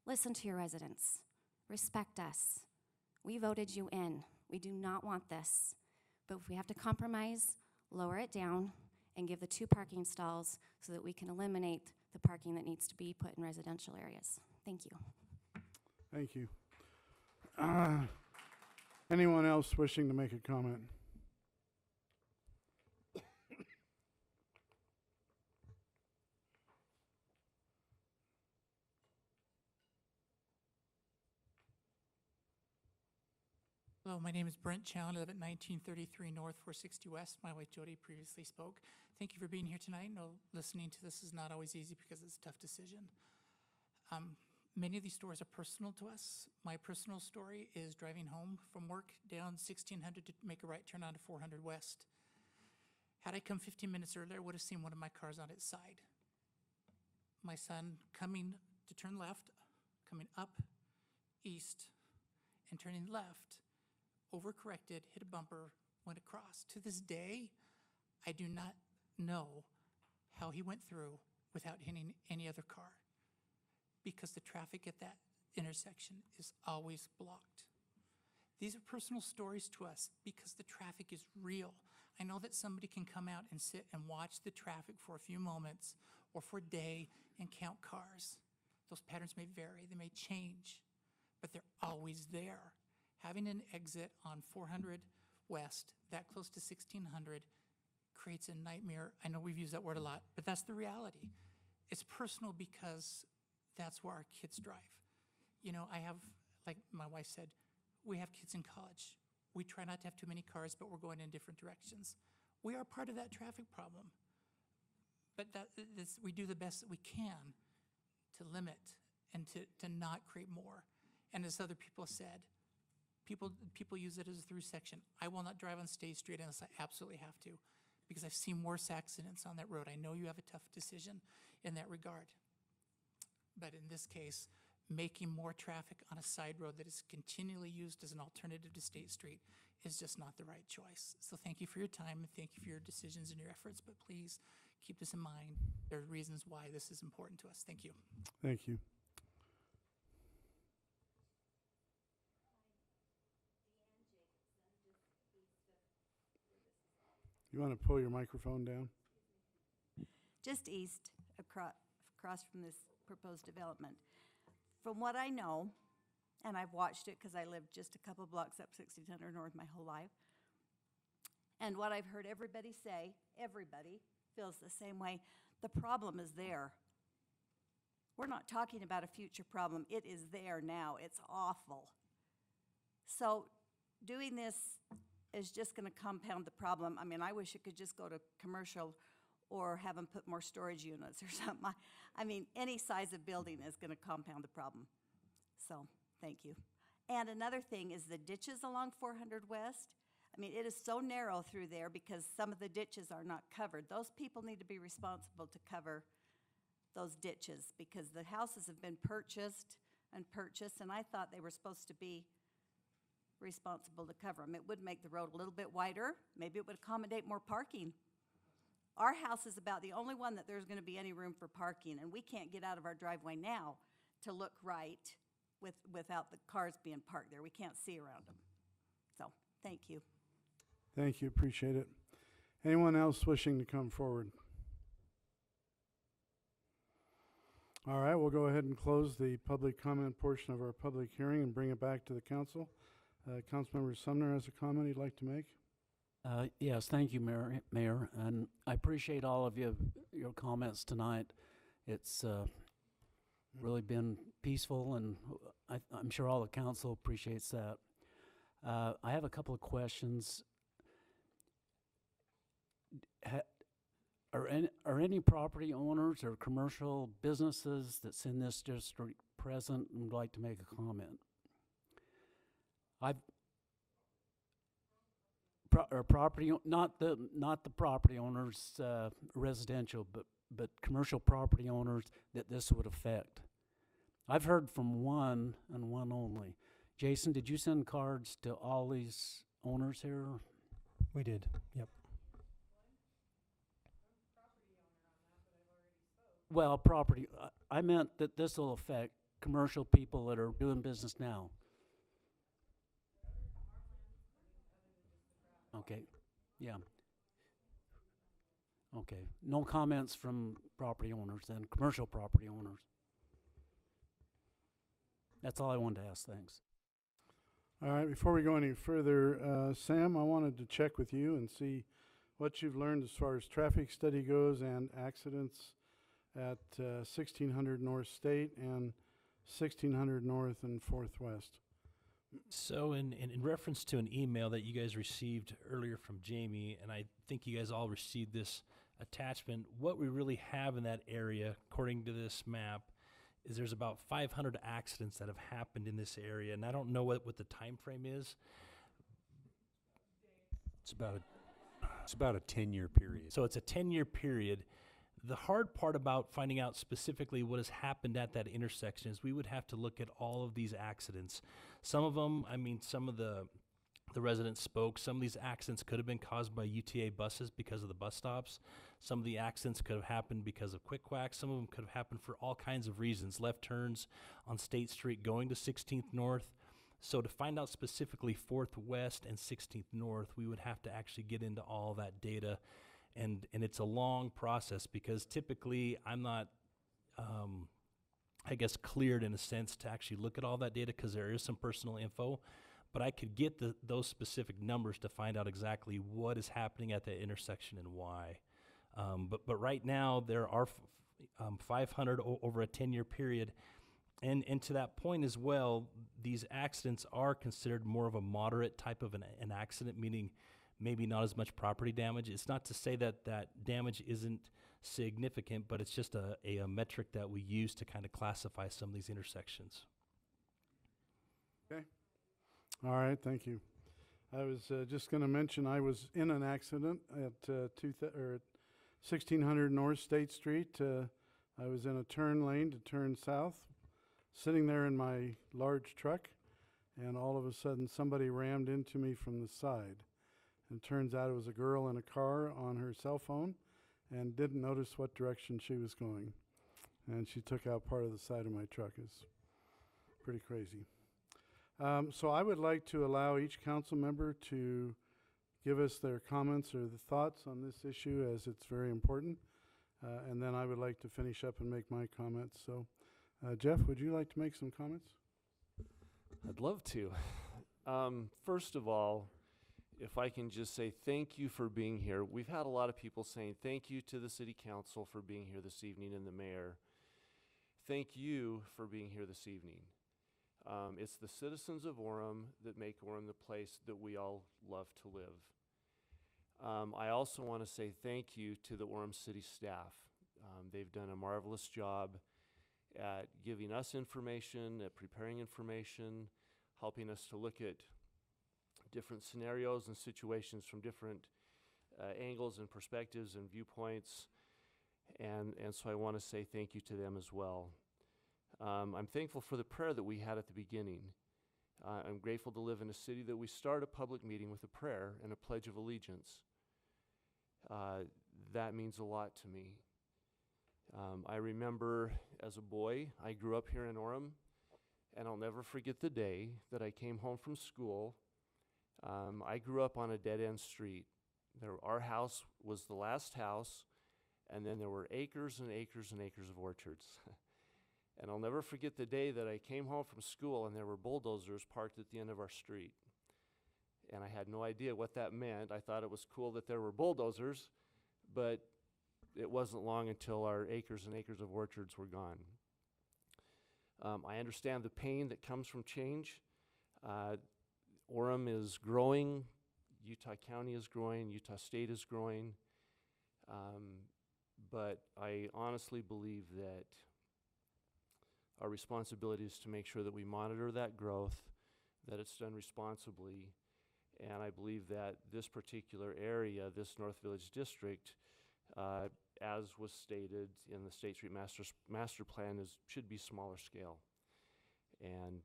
Listen to your residents. Respect us. We voted you in. We do not want this. But if we have to compromise, lower it down, and give the 2 parking stalls so that we can eliminate the parking that needs to be put in residential areas. Thank you. Thank you. Anyone else wishing to make a comment? Hello, my name is Brent Chown. I live at 1933 North, 460 West. My wife Jody previously spoke. Thank you for being here tonight. No, listening to this is not always easy because it's a tough decision. Many of these stories are personal to us. My personal story is driving home from work down 1600 to make a right turn onto 400 West. Had I come 15 minutes earlier, I would have seen one of my cars on its side. My son coming to turn left, coming up east, and turning left, overcorrected, hit a bumper, went across. To this day, I do not know how he went through without hitting any other car, because the traffic at that intersection is always blocked. These are personal stories to us because the traffic is real. I know that somebody can come out and sit and watch the traffic for a few moments or for a day and count cars. Those patterns may vary, they may change, but they're always there. Having an exit on 400 West, that close to 1600, creates a nightmare. I know we've used that word a lot, but that's the reality. It's personal because that's where our kids drive. You know, I have, like my wife said, we have kids in college. We try not to have too many cars, but we're going in different directions. We are part of that traffic problem. But we do the best that we can to limit and to not create more. And as other people said, people use it as a through section. I will not drive on State Street unless I absolutely have to, because I've seen worse accidents on that road. I know you have a tough decision in that regard. But in this case, making more traffic on a side road that is continually used as an alternative to State Street is just not the right choice. So thank you for your time, and thank you for your decisions and your efforts, but please keep this in mind. There are reasons why this is important to us. Thank you. Thank you. You want to pull your microphone down? Just east, across from this proposed development. From what I know, and I've watched it because I lived just a couple blocks up 1600 North my whole life, and what I've heard everybody say, everybody feels the same way. The problem is there. We're not talking about a future problem. It is there now. It's awful. So doing this is just going to compound the problem. I mean, I wish it could just go to commercial or have them put more storage units or something. I mean, any size of building is going to compound the problem. So, thank you. And another thing is the ditches along 400 West. I mean, it is so narrow through there because some of the ditches are not covered. Those people need to be responsible to cover those ditches because the houses have been purchased, and I thought they were supposed to be responsible to cover them. It would make the road a little bit wider. Maybe it would accommodate more parking. Our house is about the only one that there's going to be any room for parking, and we can't get out of our driveway now to look right without the cars being parked there. We can't see around them. So, thank you. Thank you, appreciate it. Anyone else wishing to come forward? All right, we'll go ahead and close the public comment portion of our public hearing and bring it back to the council. Councilmember Sumner has a comment he'd like to make. Yes, thank you, Mayor, and I appreciate all of your comments tonight. It's really been peaceful, and I'm sure all the council appreciates that. I have a couple of questions. Are any property owners or commercial businesses that's in this district present and would like to make a comment? Not the property owners, residential, but commercial property owners that this would affect. I've heard from one and one only. Jason, did you send cards to all these owners here? We did, yep. Well, property, I meant that this will affect commercial people that are doing business now. Okay, yeah. Okay, no comments from property owners then, commercial property owners. That's all I wanted to ask, thanks. All right, before we go any further, Sam, I wanted to check with you and see what you've learned as far as traffic study goes and accidents at 1600 North State and 1600 North and 4th West. So in reference to an email that you guys received earlier from Jamie, and I think you guys all received this attachment, what we really have in that area, according to this map, is there's about 500 accidents that have happened in this area, and I don't know what the time frame is. It's about a 10-year period. So it's a 10-year period. The hard part about finding out specifically what has happened at that intersection is we would have to look at all of these accidents. Some of them, I mean, some of the residents spoke, some of these accidents could have been caused by UTA buses because of the bus stops. Some of the accidents could have happened because of quick quacks. Some of them could have happened for all kinds of reasons, left turns on State Street going to 16th North. So to find out specifically 4th West and 16th North, we would have to actually get into all that data. And it's a long process because typically I'm not, I guess, cleared in a sense to actually look at all that data because there is some personal info. But I could get those specific numbers to find out exactly what is happening at that intersection and why. But right now there are 500 over a 10-year period. And to that point as well, these accidents are considered more of a moderate type of an accident, meaning maybe not as much property damage. It's not to say that damage isn't significant, but it's just a metric that we use to kind of classify some of these intersections. Okay. All right, thank you. I was just going to mention I was in an accident at 1600 North State Street. I was in a turn lane to turn south, sitting there in my large truck, and all of a sudden somebody rammed into me from the side. And it turns out it was a girl in a car on her cell phone and didn't notice what direction she was going. And she took out part of the side of my truck. It's pretty crazy. So I would like to allow each council member to give us their comments or the thoughts on this issue, as it's very important. And then I would like to finish up and make my comments. So Jeff, would you like to make some comments? I'd love to. First of all, if I can just say thank you for being here. We've had a lot of people saying thank you to the city council for being here this evening and the mayor. Thank you for being here this evening. It's the citizens of Orem that make Orem the place that we all love to live. I also want to say thank you to the Orem city staff. They've done a marvelous job at giving us information, at preparing information, helping us to look at different scenarios and situations from different angles and perspectives and viewpoints. And so I want to say thank you to them as well. I'm thankful for the prayer that we had at the beginning. I'm grateful to live in a city that we start a public meeting with a prayer and a pledge of allegiance. That means a lot to me. I remember as a boy, I grew up here in Orem, and I'll never forget the day that I came home from school. I grew up on a dead-end street. Our house was the last house, and then there were acres and acres and acres of orchards. And I'll never forget the day that I came home from school and there were bulldozers parked at the end of our street. And I had no idea what that meant. I thought it was cool that there were bulldozers, but it wasn't long until our acres and acres of orchards were gone. I understand the pain that comes from change. Orem is growing, Utah County is growing, Utah State is growing, but I honestly believe that our responsibility is to make sure that we monitor that growth, that it's done responsibly, and I believe that this particular area, this North Village District, as was stated in the State Street Master Plan, should be smaller scale. And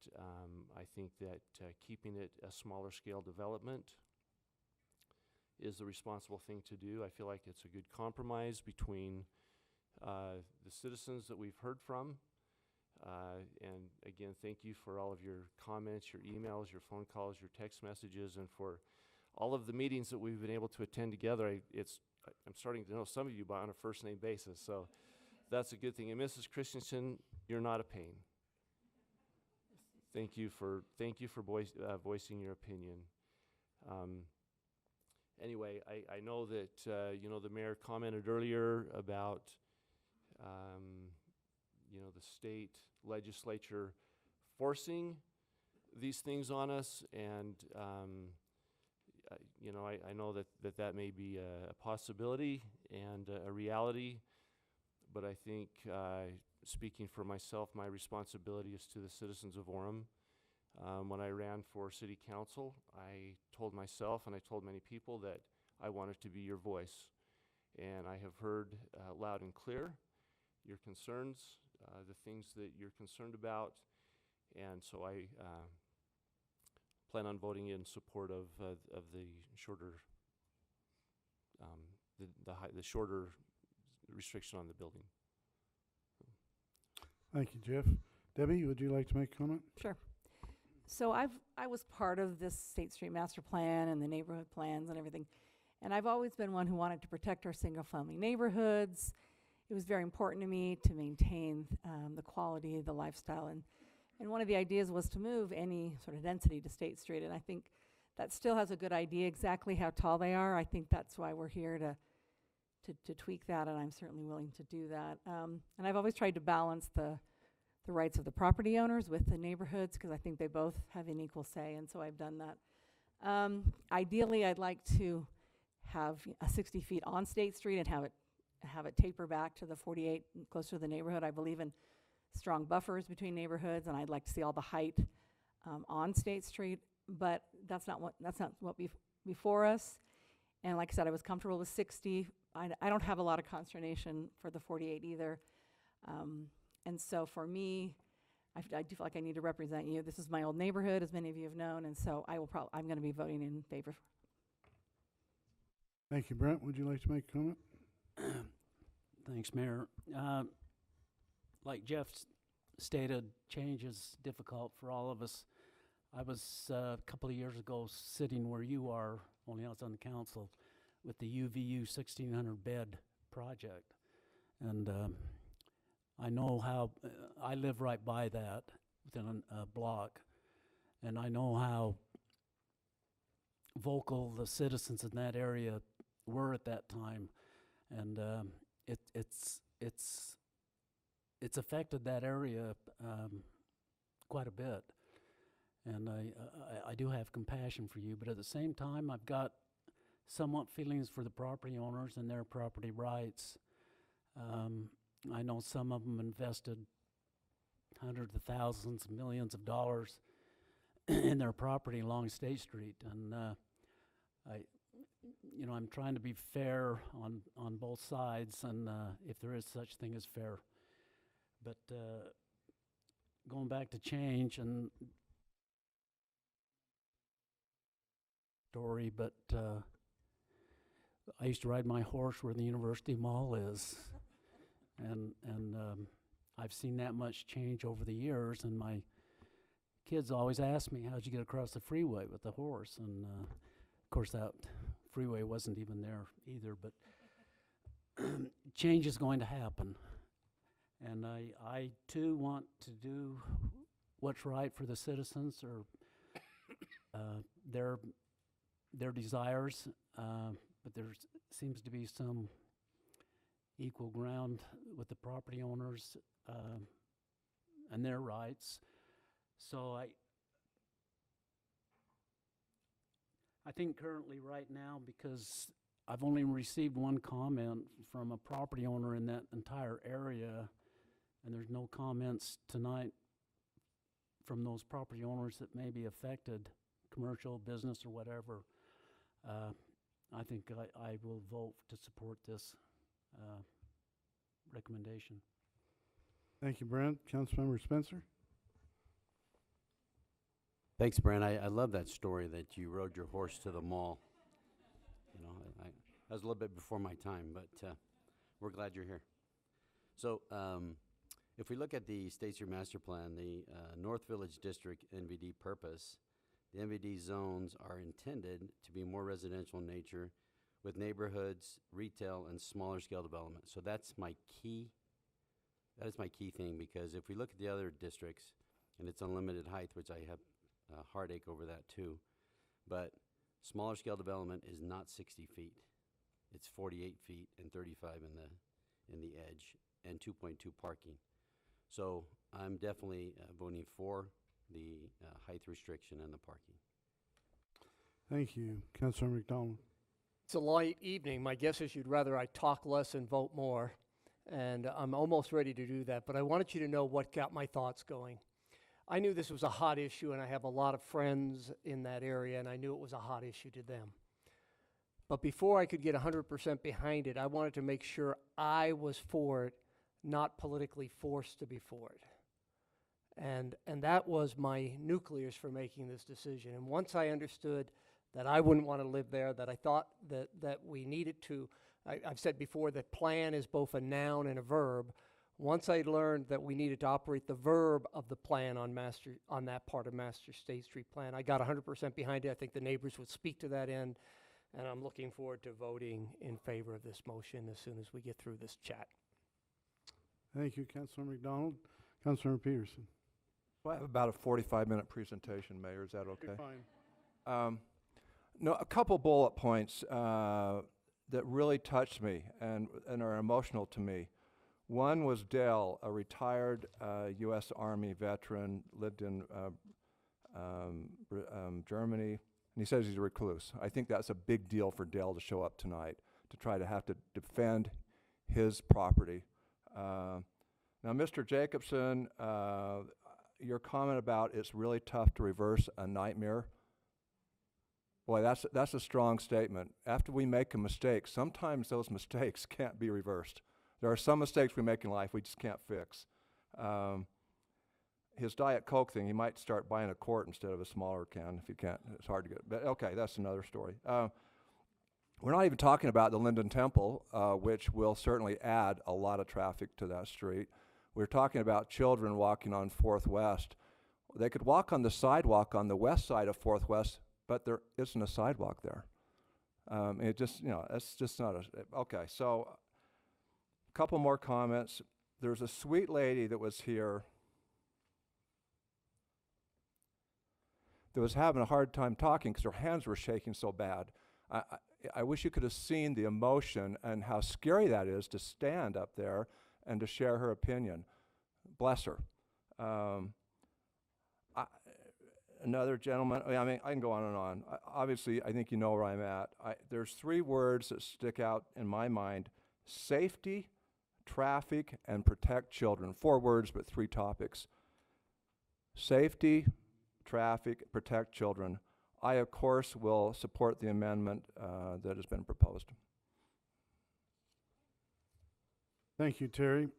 I think that keeping it a smaller scale development is the responsible thing to do. I feel like it's a good compromise between the citizens that we've heard from. And again, thank you for all of your comments, your emails, your phone calls, your text messages, and for all of the meetings that we've been able to attend together. I'm starting to know some of you on a first name basis, so that's a good thing. And Mrs. Christensen, you're not a pain. Thank you for voicing your opinion. Anyway, I know that the mayor commented earlier about the state legislature forcing these things on us, and I know that may be a possibility and a reality, but I think speaking for myself, my responsibility is to the citizens of Orem. When I ran for city council, I told myself and I told many people that I wanted to be your voice, and I have heard loud and clear your concerns, the things that you're concerned about, and so I plan on voting in support of the shorter the shorter restriction on the building. Thank you, Jeff. Debbie, would you like to make a comment? Sure. So I was part of this State Street Master Plan and the neighborhood plans and everything, and I've always been one who wanted to protect our single-family neighborhoods. It was very important to me to maintain the quality, the lifestyle, and one of the ideas was to move any sort of density to State Street, and I think that still has a good idea exactly how tall they are. I think that's why we're here to tweak that, and I'm certainly willing to do that. And I've always tried to balance the rights of the property owners with the neighborhoods, because I think they both have an equal say, and so I've done that. Ideally, I'd like to have 60 feet on State Street and have it taper back to the 48 closer to the neighborhood. I believe in strong buffers between neighborhoods, and I'd like to see all the height on State Street, but that's not what before us. And like I said, I was comfortable with 60. I don't have a lot of consternation for the 48 either. And so for me, I do feel like I need to represent you. This is my old neighborhood, as many of you have known, and so I'm going to be voting in favor. Thank you, Brent. Would you like to make a comment? Thanks, Mayor. Like Jeff stated, change is difficult for all of us. I was a couple of years ago sitting where you are, only I was on the council, with the UVU 1,600 bed project. And I know how, I live right by that, within a block, and I know how vocal the citizens in that area were at that time. And it's affected that area quite a bit, and I do have compassion for you, but at the same time I've got somewhat feelings for the property owners and their property rights. I know some of them invested hundreds of thousands, millions of dollars in their property along State Street, and I'm trying to be fair on both sides, and if there is such thing as fair. But going back to change and story, but I used to ride my horse where the University Mall is, and I've seen that much change over the years, and my kids always ask me, how'd you get across the freeway with the horse? And Of course, that freeway wasn't even there either, but change is going to happen. And I too want to do what's right for the citizens or their desires, but there seems to be some equal ground with the property owners and their rights. So I think currently right now, because I've only received one comment from a property owner in that entire area, and there's no comments tonight from those property owners that may be affected, commercial, business, or whatever, I think I will vote to support this recommendation. Thank you, Brent. Councilmember Spencer? Thanks, Brent. I love that story that you rode your horse to the mall. You know, that was a little bit before my time, but we're glad you're here. So if we look at the State Street Master Plan, the North Village District NVD purpose, the NVD zones are intended to be more residential in nature with neighborhoods, retail, and smaller scale development. So that's my key. That is my key thing, because if we look at the other districts, and it's unlimited height, which I have a heartache over that too, but smaller scale development is not 60 feet. It's 48 feet and 35 in the edge, and 2.2 parking. So I'm definitely voting for the height restriction and the parking. Thank you. Councilor McDonald? It's a light evening. My guess is you'd rather I talk less and vote more, and I'm almost ready to do that, but I wanted you to know what got my thoughts going. I knew this was a hot issue, and I have a lot of friends in that area, and I knew it was a hot issue to them. But before I could get 100% behind it, I wanted to make sure I was for it, not politically forced to be for it. And that was my nucleus for making this decision. And once I understood that I wouldn't want to live there, that I thought that we needed to, I've said before that plan is both a noun and a verb. Once I learned that we needed to operate the verb of the plan on that part of Master State Street Plan, I got 100% behind it. I think the neighbors would speak to that end, and I'm looking forward to voting in favor of this motion as soon as we get through this chat. Thank you, Councilor McDonald. Councilor Peterson? Well, I have about a 45-minute presentation, Mayor. Is that okay? Fine. No, a couple bullet points that really touched me and are emotional to me. One was Dale, a retired U.S. Army veteran, lived in Germany, and he says he's a recluse. I think that's a big deal for Dale to show up tonight, to try to have to defend his property. Now, Mr. Jacobson, your comment about it's really tough to reverse a nightmare, boy, that's a strong statement. After we make a mistake, sometimes those mistakes can't be reversed. There are some mistakes we make in life we just can't fix. His Diet Coke thing, he might start buying a quart instead of a smaller can if you can't. It's hard to get. But okay, that's another story. We're not even talking about the Linden Temple, which will certainly add a lot of traffic to that street. We're talking about children walking on 4th West. They could walk on the sidewalk on the west side of 4th West, but there isn't a sidewalk there. It just, it's just not a, okay, so a couple more comments. There's a sweet lady that was here that was having a hard time talking because her hands were shaking so bad. I wish you could have seen the emotion and how scary that is to stand up there and to share her opinion. Bless her. Another gentleman, I mean, I can go on and on. Obviously, I think you know where I'm at. There's 3 words that stick out in my mind: safety, traffic, and protect children. 4 words, but 3 topics. Safety, traffic, protect children. I, of course, will support the amendment that has been proposed. Thank you, Terry.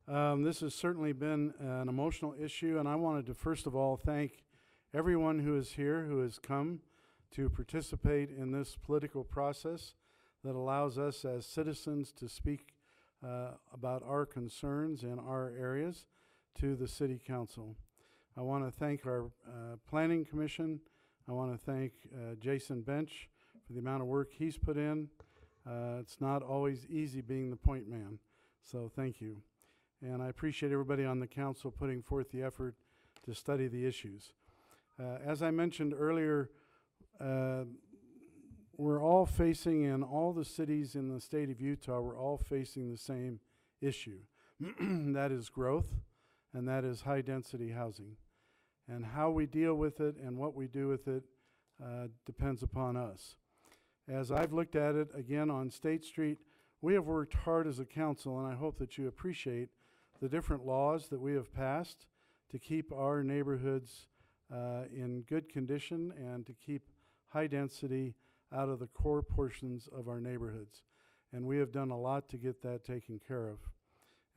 This has certainly been an emotional issue, and I wanted to first of all thank everyone who is here, who has come to participate in this political process that allows us as citizens to speak about our concerns in our areas to the City Council. I want to thank our Planning Commission. I want to thank Jason Bench for the amount of work he's put in. It's not always easy being the point man, so thank you. And I appreciate everybody on the council putting forth the effort to study the issues. As I mentioned earlier, we're all facing, in all the cities in the state of Utah, we're all facing the same issue. That is growth, and that is high-density housing. And how we deal with it and what we do with it depends upon us. As I've looked at it, again, on State Street, we have worked hard as a council, and I hope that you appreciate the different laws that we have passed to keep our neighborhoods in good condition and to keep high density out of the core portions of our neighborhoods. And we have done a lot to get that taken care of.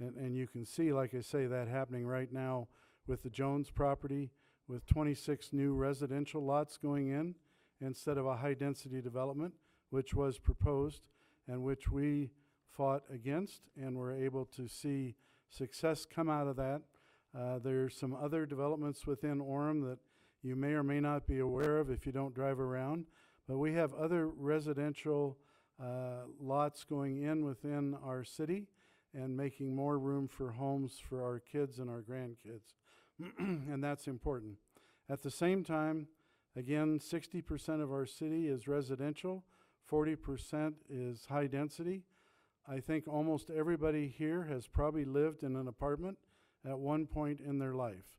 And you can see, like I say, that happening right now with the Jones property, with 26 new residential lots going in instead of a high-density development, which was proposed and which we fought against and were able to see success come out of that. There's some other developments within Orem that you may or may not be aware of if you don't drive around, but we have other residential lots going in within our city and making more room for homes for our kids and our grandkids. And that's important. At the same time, again, 60% of our city is residential, 40% is high density. I think almost everybody here has probably lived in an apartment at one point in their life.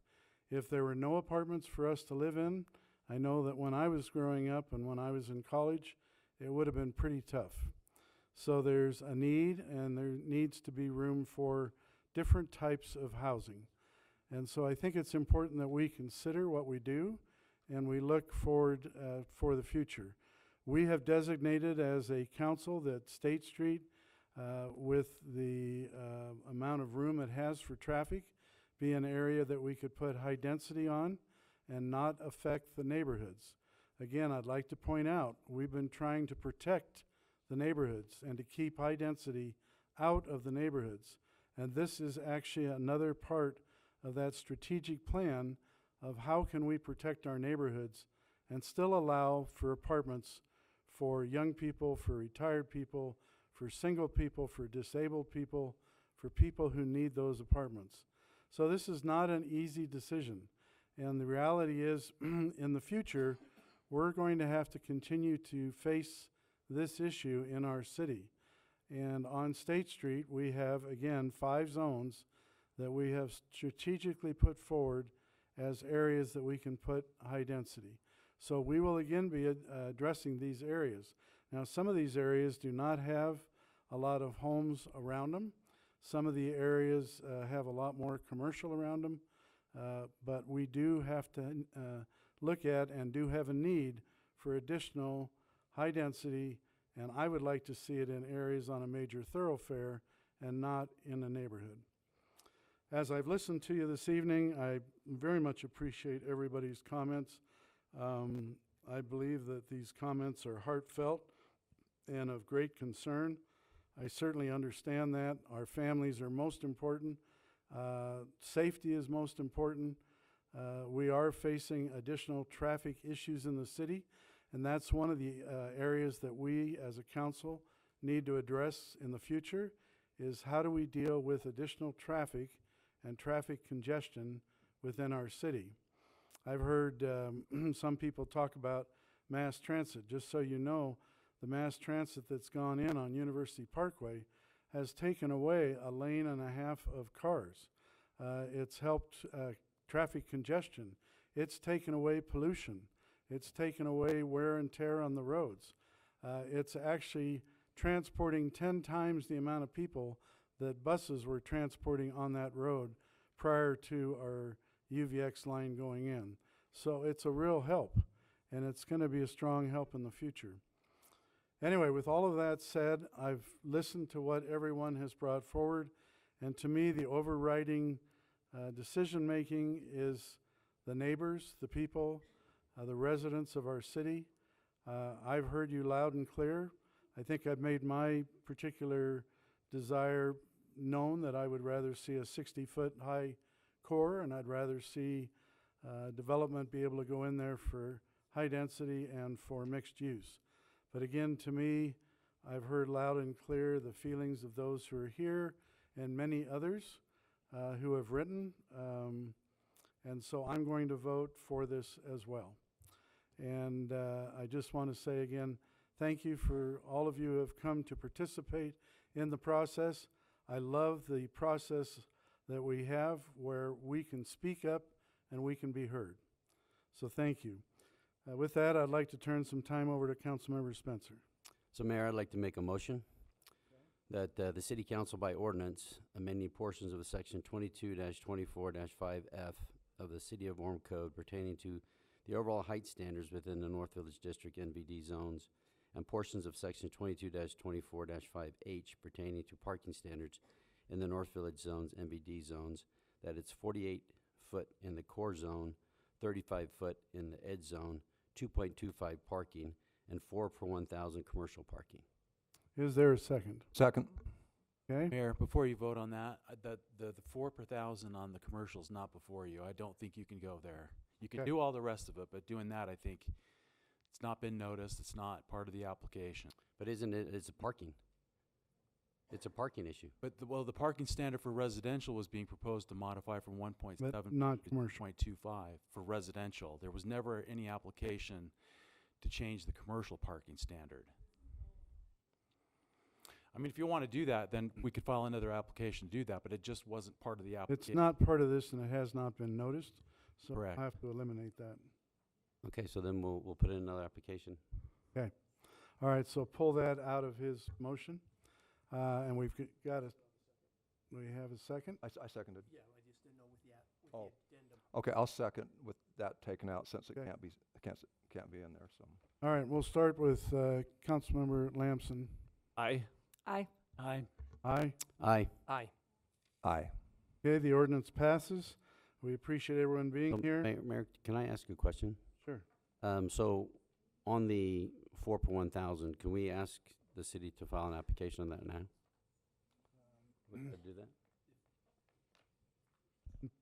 If there were no apartments for us to live in, I know that when I was growing up and when I was in college, it would have been pretty tough. So there's a need, and there needs to be room for different types of housing. And so I think it's important that we consider what we do and we look forward for the future. We have designated as a council that State Street, with the amount of room it has for traffic, be an area that we could put high density on and not affect the neighborhoods. Again, I'd like to point out, we've been trying to protect the neighborhoods and to keep high density out of the neighborhoods. And this is actually another part of that strategic plan of how can we protect our neighborhoods and still allow for apartments for young people, for retired people, for single people, for disabled people, for people who need those apartments. So this is not an easy decision. And the reality is, in the future, we're going to have to continue to face this issue in our city. And on State Street, we have, again, 5 zones that we have strategically put forward as areas that we can put high density. So we will again be addressing these areas. Now, some of these areas do not have a lot of homes around them. Some of the areas have a lot more commercial around them, but we do have to look at and do have a need for additional high density, and I would like to see it in areas on a major thoroughfare and not in a neighborhood. As I've listened to you this evening, I very much appreciate everybody's comments. I believe that these comments are heartfelt and of great concern. I certainly understand that. Our families are most important. Safety is most important. We are facing additional traffic issues in the city, and that's one of the areas that we as a council need to address in the future, is how do we deal with additional traffic and traffic congestion within our city. I've heard some people talk about mass transit. Just so you know, the mass transit that's gone in on University Parkway has taken away a lane and a half of cars. It's helped traffic congestion. It's taken away pollution. It's taken away wear and tear on the roads. It's actually transporting 10 times the amount of people that buses were transporting on that road prior to our UVX line going in. So it's a real help, and it's going to be a strong help in the future. Anyway, with all of that said, I've listened to what everyone has brought forward, and to me, the overriding decision-making is the neighbors, the people, the residents of our city. I've heard you loud and clear. I think I've made my particular desire known that I would rather see a 60-foot high core, and I'd rather see development be able to go in there for high density and for mixed use. But again, to me, I've heard loud and clear the feelings of those who are here and many others who have written. And so I'm going to vote for this as well. And I just want to say again, thank you for all of you who have come to participate in the process. I love the process that we have where we can speak up and we can be heard. So thank you. With that, I'd like to turn some time over to Councilmember Spencer. So Mayor, I'd like to make a motion that the City Council by ordinance amending portions of Section 22-24-5F of the City of Orem Code pertaining to the overall height standards within the North Village District NVD zones and portions of Section 22-24-5H pertaining to parking standards in the North Village zones NVD zones, that it's 48 foot in the core zone, 35 foot in the edge zone, 2.25 parking, and 4 per 1,000 commercial parking. Is there a second? Second. Okay. Mayor, before you vote on that, the 4 per 1,000 on the commercial is not before you. I don't think you can go there. You can Okay. do all the rest of it, but doing that, I think it's not been noticed. It's not part of the application. But isn't it, it's a parking. It's a parking issue. But the parking standard for residential was being proposed to modify from 1.7 But not to commercial. 2.25 for residential. There was never any application to change the commercial parking standard. I mean, if you want to do that, then we could file another application to do that, but it just wasn't part of the application. It's not part of this and it has not been noticed, so Correct. I have to eliminate that. Okay, so then we'll put in another application. Okay. All right, so pull that out of his motion. And we've got a, we have a second? I seconded. Yeah, I just didn't know with the Oh. addendum. Okay, I'll second with that taken out since it Okay. can't be in there, so. All right, we'll start with Councilmember Lamson. Aye. Aye. Aye. Aye. Aye. Aye. Aye. Okay, the ordinance passes. We appreciate everyone being So, here. Mayor, can I ask a question? Sure. So on the 4 per 1,000, can we ask the city to file an application on that now? We could do that?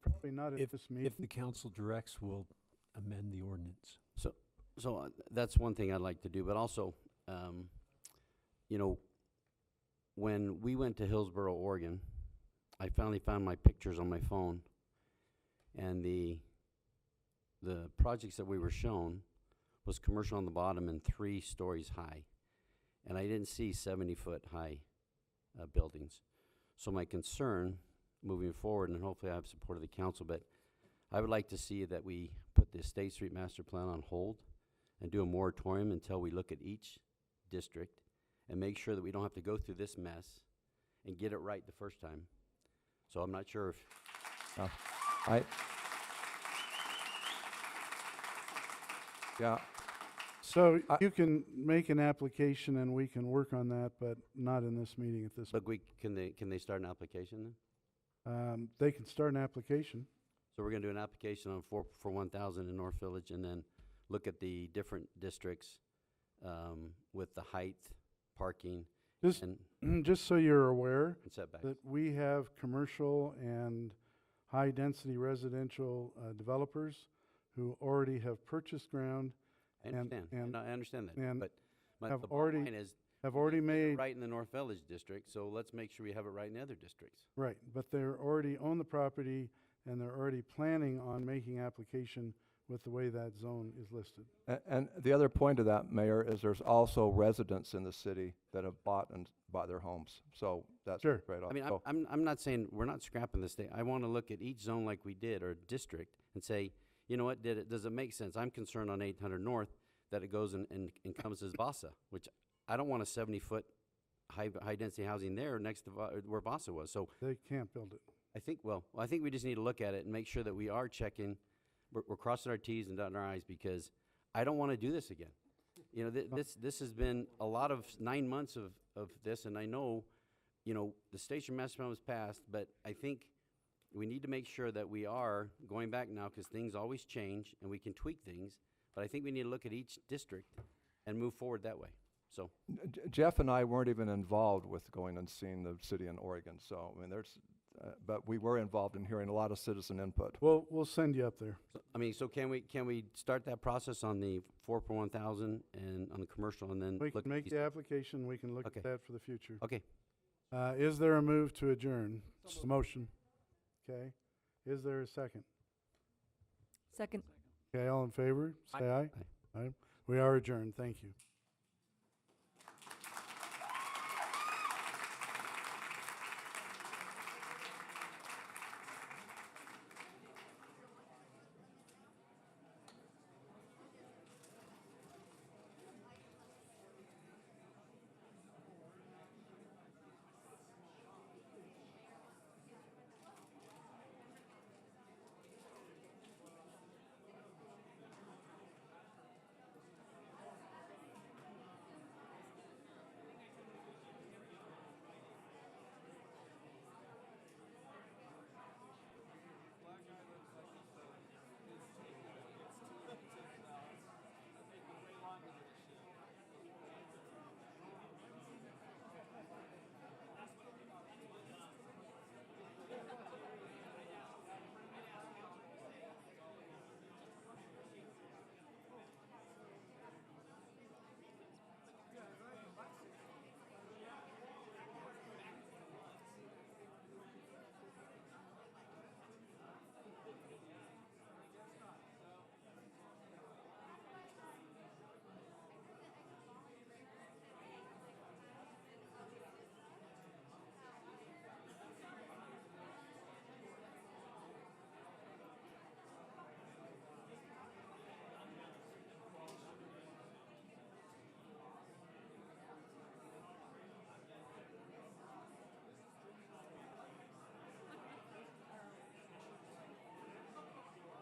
Probably not at this meeting. If the council directs, we'll amend the ordinance. So that's one thing I'd like to do, but also, you know, when we went to Hillsboro, Oregon, I finally found my pictures on my phone, and the projects that we were shown was commercial on the bottom and 3 stories high, and I didn't see 70-foot high buildings. So my concern moving forward, and hopefully I have support of the council, but I would like to see that we put the State Street Master Plan on hold and do a moratorium until we look at each district and make sure that we don't have to go through this mess and get it right the first time. So I'm not sure if... Yeah. So you can make an application and we can work on that, but not in this meeting at this. But can they start an application then? They can start an application. So we're gonna do an application on 4 for 1,000 in North Village and then look at the different districts with the height, parking, Just, and just so you're aware and setbacks. that we have commercial and high-density residential developers who already have purchased ground. I understand. and I understand that. and But have the bottom already- line is have already we did it made- right in the North Village district, so let's make sure we have it right in the other districts. Right, but they're already own the property and they're already planning on making application with the way that zone is listed. And the other point of that, Mayor, is there's also residents in the city that have bought their homes. So that's Sure. right off. I mean, So- I'm not saying we're not scrapping this thing. I want to look at each zone like we did, or district, and say, you know what, does it make sense? I'm concerned on 800 North that it goes and encompasses Vasa, which I don't want a 70-foot high-density housing there next to where Vasa was. So They can't build it. I think, I think we just need to look at it and make sure that we are checking, we're crossing our T's and dotting our I's, because I don't want to do this again. You know, this has been a lot of 9 months of this, and I know, you know, the station master plan was passed, but I think we need to make sure that we are going back now, because things always change and we can tweak things, but I think we need to look at each district and move forward that way. So Jeff and I weren't even involved with going and seeing the city in Oregon. So, I mean, but we were involved in hearing a lot of citizen input. We'll send you up there. So can we start that process on the 4 per 1,000 and on the commercial, and then We look can at make these- the application, we can look Okay. at that for the future. Okay. Is there a move to adjourn? It's the motion. Okay. Is there a second? Second. Okay, all in favor, say aye. Aye. We are adjourned. Thank you.